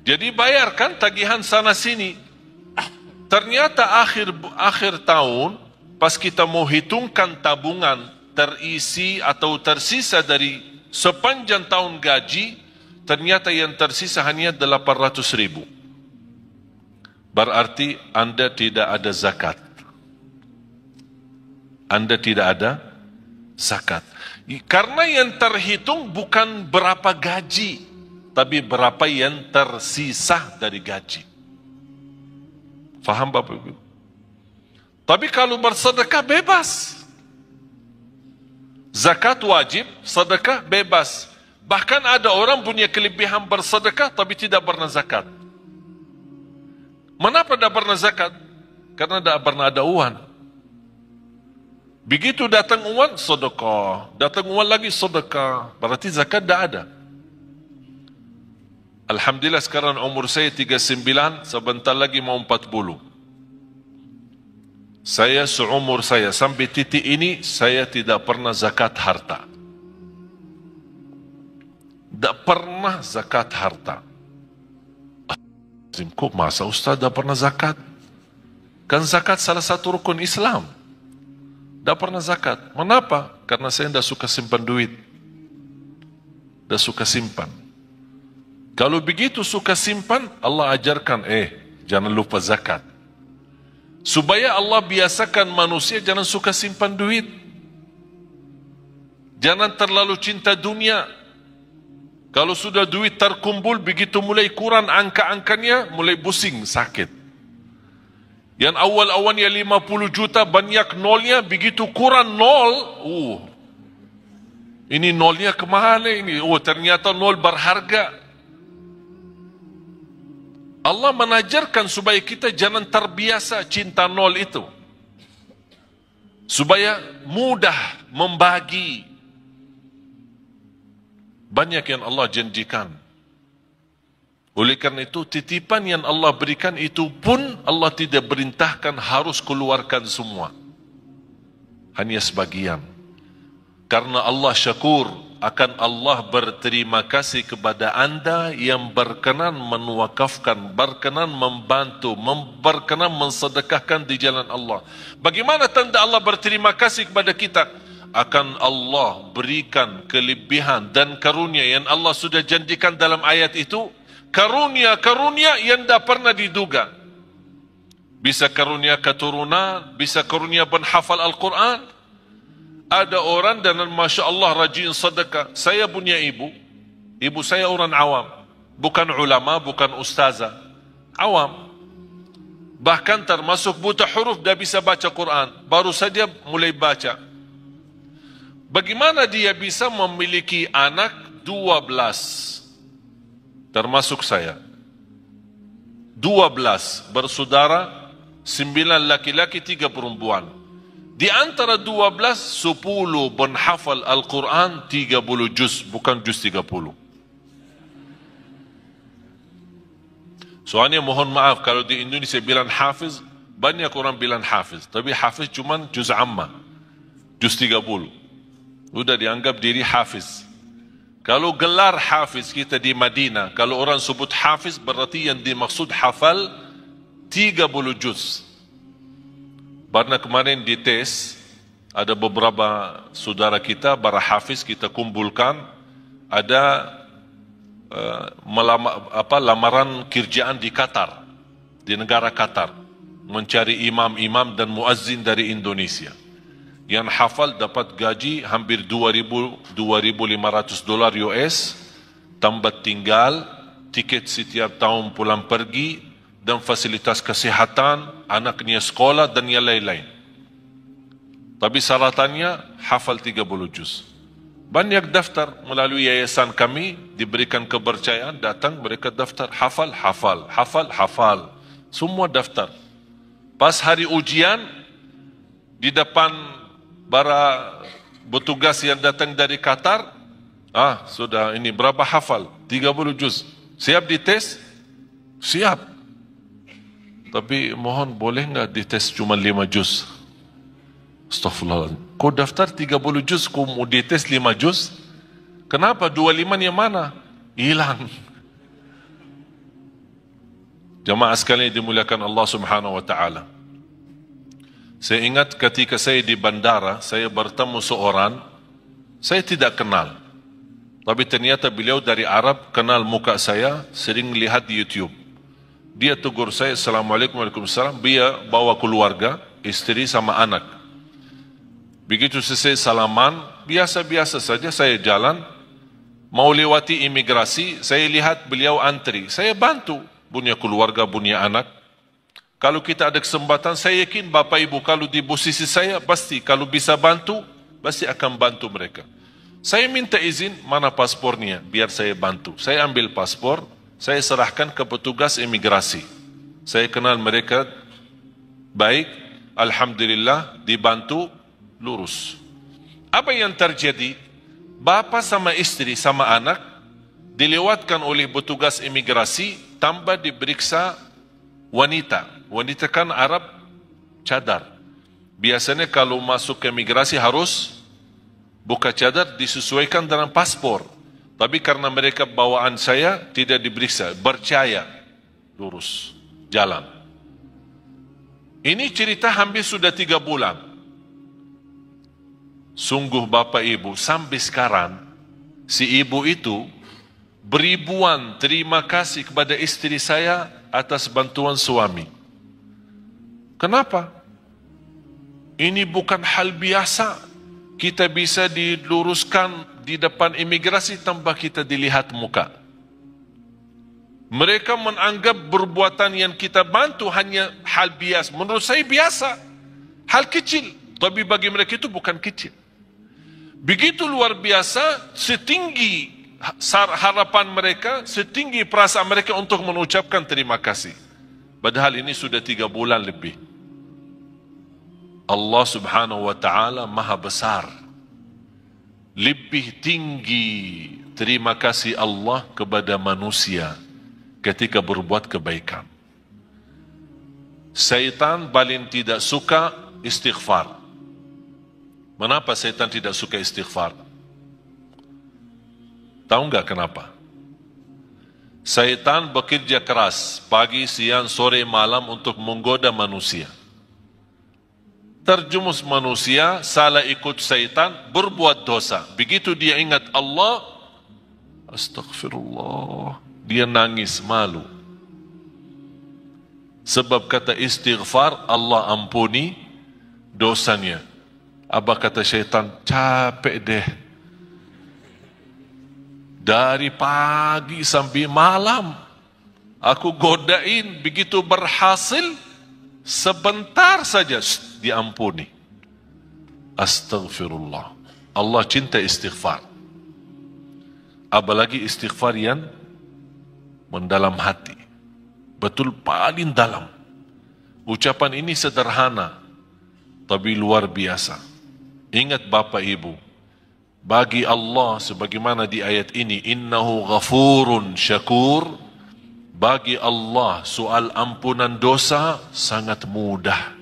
Jadi bayarkan tagihan sana sini. Ternyata akhir tahun, pas kita mau hitungkan tabungan terisi atau tersisa dari sepanjang tahun gaji, ternyata yang tersisa hanya 800.000. Berarti anda tidak ada zakat. Anda tidak ada zakat. Karena yang terhitung bukan berapa gaji, tapi berapa yang tersisa dari gaji. Faham Bapak Ibu? Tapi kalau bersedekah bebas. Zakat wajib, sedekah bebas. Bahkan ada orang punya kelebihan bersedekah tapi tidak pernah zakat. Mengapa tidak pernah zakat? Karena tidak pernah ada uang. Begitu datang uang, sedekah. Datang uang lagi, sedekah. Berarti zakat tidak ada. Alhamdulillah sekarang umur saya 39, sebentar lagi mau 40. Saya seumur saya sampai titik ini, saya tidak pernah zakat harta. Tidak pernah zakat harta. Kok masa Ustaz tidak pernah zakat? Kan zakat salah satu rukun Islam. Tidak pernah zakat. Kenapa? Karena saya tidak suka simpan duit. Tidak suka simpan. Kalau begitu suka simpan, Allah ajarkan, jangan lupa zakat. Supaya Allah biasakan manusia jangan suka simpan duit. Jangan terlalu cinta dunia. Kalau sudah duit terkumpul, begitu mulai kurang angka-angkanya, mulai pusing, sakit. Yang awal-awalnya 50 juta, banyak nolnya, begitu kurang nol, ini nolnya kemana ini? Ternyata nol berharga. Allah menajarkan supaya kita jangan terbiasa cinta nol itu. Supaya mudah membagi. Banyak yang Allah janjikan. Oleh karena itu, titipan yang Allah berikan itu pun Allah tidak perintahkan harus keluarkan semua. Hanya sebagian. Karena Allah syakur, akan Allah berterima kasih kepada anda yang berkenan menwakafkan, berkenan membantu, berkenan mensedekahkan di jalan Allah. Bagaimana tanda Allah berterima kasih kepada kita? Akan Allah berikan kelebihan dan karunia yang Allah sudah janjikan dalam ayat itu. Karunia-karunia yang tidak pernah diduga. Bisa karunia keturunan, bisa karunia penghafal Al-Quran. Ada orang dan Masya Allah rajin sedekah. Saya punya ibu. Ibu saya orang awam. Bukan ulama, bukan ustazah. Awam. Bahkan termasuk buta huruf, dah bisa baca Quran. Baru saja mulai baca. Bagaimana dia bisa memiliki anak 12? Termasuk saya. 12 bersaudara, 9 laki-laki, 3 perempuan. Di antara 12, 10 penghafal Al-Quran, 30 juz, bukan juz 30. Soalnya mohon maaf, kalau di Indonesia bilang hafiz, banyak orang bilang hafiz. Tapi hafiz cuma juz amma, juz 30. Sudah dianggap diri hafiz. Kalau gelar hafiz kita di Madinah, kalau orang sebut hafiz, berarti yang dimaksud hafal 30 juz. Karena kemarin di tes, ada beberapa saudara kita, para hafiz kita kumpulkan, ada lamaran kerjaan di Qatar, di negara Qatar, mencari imam-imam dan muazzin dari Indonesia. Yang hafal dapat gaji hampir $2,500 US, tempat tinggal, tiket setiap tahun pulang pergi, dan fasilitas kesihatan, anaknya sekolah dan yang lain-lain. Tapi syaratannya hafal 30 juz. Banyak daftar melalui yayasan kami, diberikan kepercayaan, datang mereka daftar, hafal. Semua daftar. Pas hari ujian, di depan para petugas yang datang dari Qatar, sudah ini berapa hafal? 30 juz. Siap dites? Siap. Tapi mohon boleh enggak dites cuma 5 juz? Astaghfirullahaladzim. Kau daftar 30 juz, kau mau dites 5 juz? Kenapa? 25 yang mana? Hilang. Jamaah sekalian dimuliakan Allah Subhanahu wa taala. Saya ingat ketika saya di bandara, saya bertemu seorang, saya tidak kenal. Tapi ternyata beliau dari Arab, kenal muka saya, sering lihat di YouTube. Dia tegur saya, Assalamualaikum, Waalaikumsalam. Dia bawa keluarga, istri sama anak. Begitu selesai salaman, biasa-biasa saja saya jalan, mau lewati imigrasi, saya lihat beliau antri. Saya bantu, punya keluarga, punya anak. Kalau kita ada kesempatan, saya yakin Bapak Ibu kalau di posisi saya, pasti kalau bisa bantu, pasti akan bantu mereka. Saya minta izin, mana paspornya, biar saya bantu. Saya ambil paspor, saya serahkan ke petugas imigrasi. Saya kenal mereka baik, alhamdulillah, dibantu, lurus. Apa yang terjadi? Bapa sama istri sama anak dilewatkan oleh petugas imigrasi tanpa diperiksa wanita. Wanita kan Arab cadar. Biasanya kalau masuk ke imigrasi harus buka cadar, disesuaikan dengan paspor. Tapi karena mereka bawaan saya tidak diperiksa, percaya, lurus, jalan. Ini cerita hampir sudah 3 bulan. Sungguh Bapak Ibu, sampai sekarang si ibu itu beribuan terima kasih kepada istri saya atas bantuan suami. Kenapa? Ini bukan hal biasa. Kita bisa diluruskan di depan imigrasi tanpa kita dilihat muka. Mereka menganggap perbuatan yang kita bantu hanya hal biasa. Menurut saya biasa, hal kecil. Tapi bagi mereka itu bukan kecil. Begitu luar biasa, setinggi harapan mereka, setinggi perasaan mereka untuk mengucapkan terima kasih. Padahal ini sudah 3 bulan lebih. Allah subhanahu wa ta'ala maha besar. Lebih tinggi terima kasih Allah kepada manusia ketika berbuat kebaikan. Syaitan paling tidak suka istighfar. Kenapa syaitan tidak suka istighfar? Tahu enggak kenapa? Syaitan bekerja keras pagi, siang, sore, malam untuk menggoda manusia. Terjumus manusia, salah ikut syaitan, berbuat dosa. Begitu dia ingat Allah, astagfirullah, dia nangis malu. Sebab kata istighfar, Allah ampuni dosanya. Apa kata syaitan? Capek deh. Dari pagi sampai malam aku godain, begitu berhasil sebentar saja diampuni. Astagfirullah. Allah cinta istighfar. Apalagi istighfar yang mendalam hati. Betul paling dalam. Ucapan ini sederhana tapi luar biasa. Ingat Bapak Ibu, bagi Allah sebagaimana di ayat ini, innahu ghafurun syakur, bagi Allah soal ampunan dosa sangat mudah.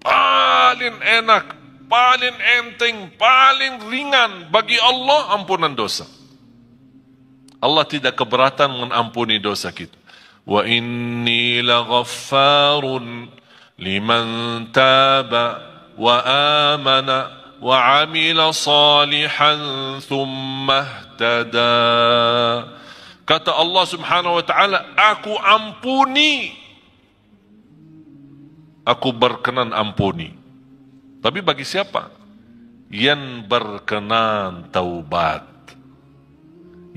Paling enak, paling enteng, paling ringan bagi Allah ampunan dosa. Allah tidak keberatan mengampuni dosa kita. Wa inni laghaffarun liman taba wa amana wa amila salihan thumma ihtada. Kata Allah subhanahu wa ta'ala, aku ampuni, aku berkenan ampuni. Tapi bagi siapa? Yang berkenan taubat,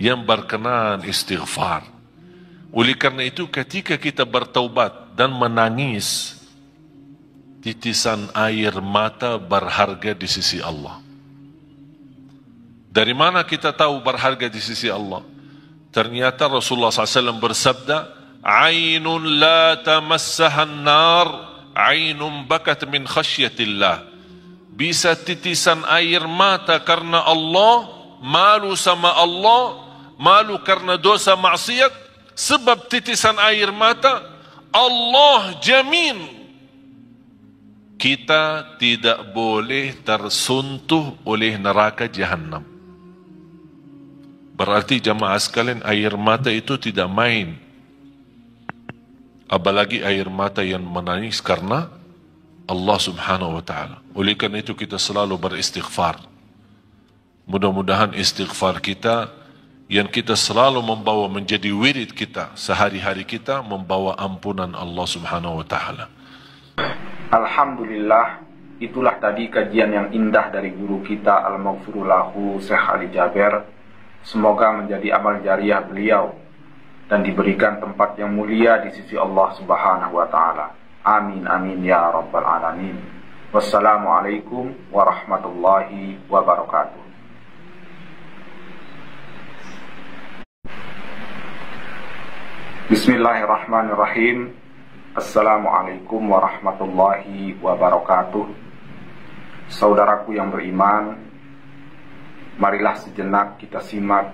yang berkenan istighfar. Oleh karena itu ketika kita bertaubat dan menangis, titisan air mata berharga di sisi Allah. Dari mana kita tahu berharga di sisi Allah? Ternyata Rasulullah SAW bersabda, Ainun la tamassahan nar, ainun bakat min khasyatillah. Bisa titisan air mata karena Allah, malu sama Allah, malu karena dosa maksiat, sebab titisan air mata, Allah jamin kita tidak boleh tersentuh oleh neraka jahanam. Berarti jamaah sekalian, air mata itu tidak main. Apalagi air mata yang menangis karena Allah subhanahu wa ta'ala. Oleh karena itu kita selalu beristighfar. Mudah-mudahan istighfar kita yang kita selalu membawa menjadi wirid kita sehari-hari kita, membawa ampunan Allah subhanahu wa ta'ala. Alhamdulillah, itulah tadi kajian yang indah dari guru kita Al-Maghfurullahu Syekh Ali Jaber. Semoga menjadi amal jariah beliau dan diberikan tempat yang mulia di sisi Allah Subhanahu wa taala. Amin amin ya rabbal alamin. Wassalamualaikum warahmatullahi wabarakatuh. Bismillahirrahmanirrahim. Assalamualaikum warahmatullahi wabarakatuh. Saudaraku yang beriman, marilah sejenak kita simak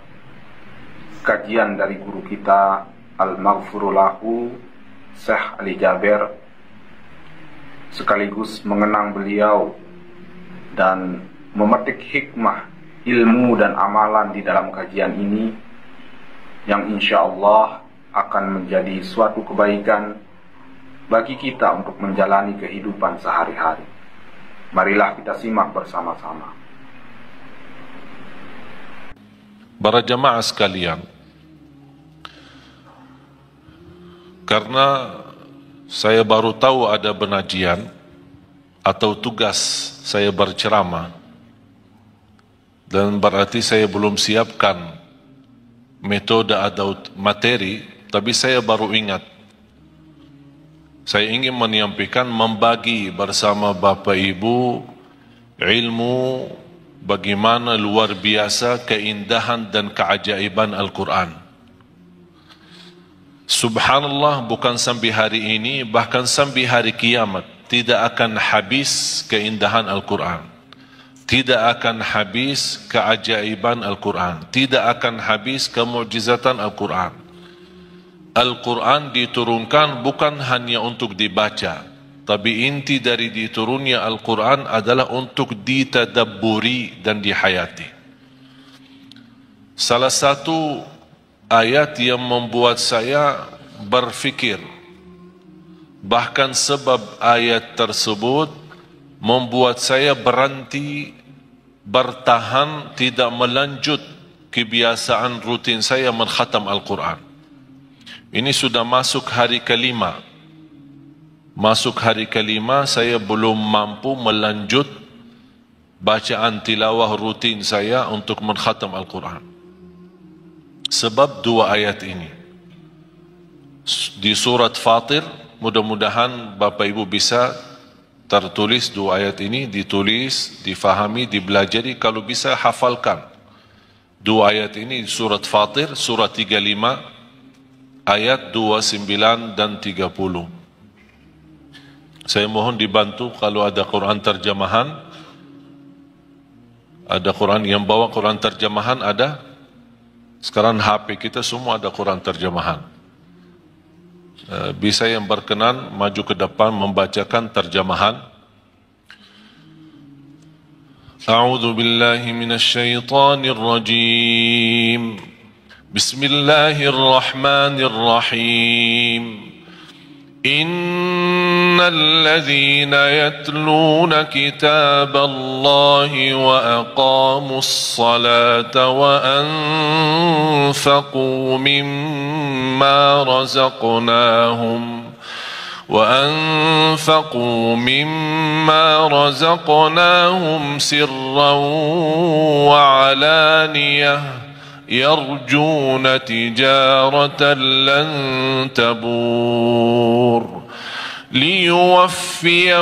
kajian dari guru kita Al-Maghfuru Lahu Syekh Ali Jaber, sekaligus mengenang beliau dan memetik hikmah, ilmu dan amalan di dalam kajian ini yang insya Allah akan menjadi suatu kebaikan bagi kita untuk menjalani kehidupan sehari-hari. Marilah kita simak bersama-sama. Para jamaah sekalian, karena saya baru tahu ada penajian atau tugas saya berceramah, dan berarti saya belum siapkan metode atau materi, tapi saya baru ingat. Saya ingin menyampaikan, membagi bersama Bapak Ibu ilmu bagaimana luar biasa keindahan dan keajaiban Al-Quran. Subhanallah, bukan sampai hari ini, bahkan sampai hari kiamat tidak akan habis keindahan Al-Quran, tidak akan habis keajaiban Al-Quran, tidak akan habis kemukjizatan Al-Quran. Al-Quran diturunkan bukan hanya untuk dibaca, tapi inti dari diturunnya Al-Quran adalah untuk ditadabburi dan dihayati. Salah satu ayat yang membuat saya berfikir, bahkan sebab ayat tersebut membuat saya berhenti, bertahan, tidak melanjut kebiasaan rutin saya mengkhatam Al-Quran. Ini sudah masuk hari kelima. Masuk hari kelima, saya belum mampu melanjut bacaan tilawah rutin saya untuk mengkhatam Al-Quran. Sebab dua ayat ini. Di surat Fatir, mudah-mudahan Bapak Ibu bisa tertulis dua ayat ini, ditulis, difahami, dibelajari, kalau bisa hafalkan. Dua ayat ini di surat Fatir, surat 35, ayat 29 dan 30. Saya mohon dibantu kalau ada Quran terjemahan. Ada Quran yang bawa Quran terjemahan, ada? Sekarang HP kita semua ada Quran terjemahan. Bisa yang berkenan maju ke depan membacakan terjemahan. A'udzu billahi minasy syaithanir rajim. Bismillahirrahmanirrahim. Innalladzina yatluna kitaballahi wa aqamus salata wa anfaqu mimma razaqnahum sirran wa alaniyah يرجون تجارة لن تبور ليوفيهم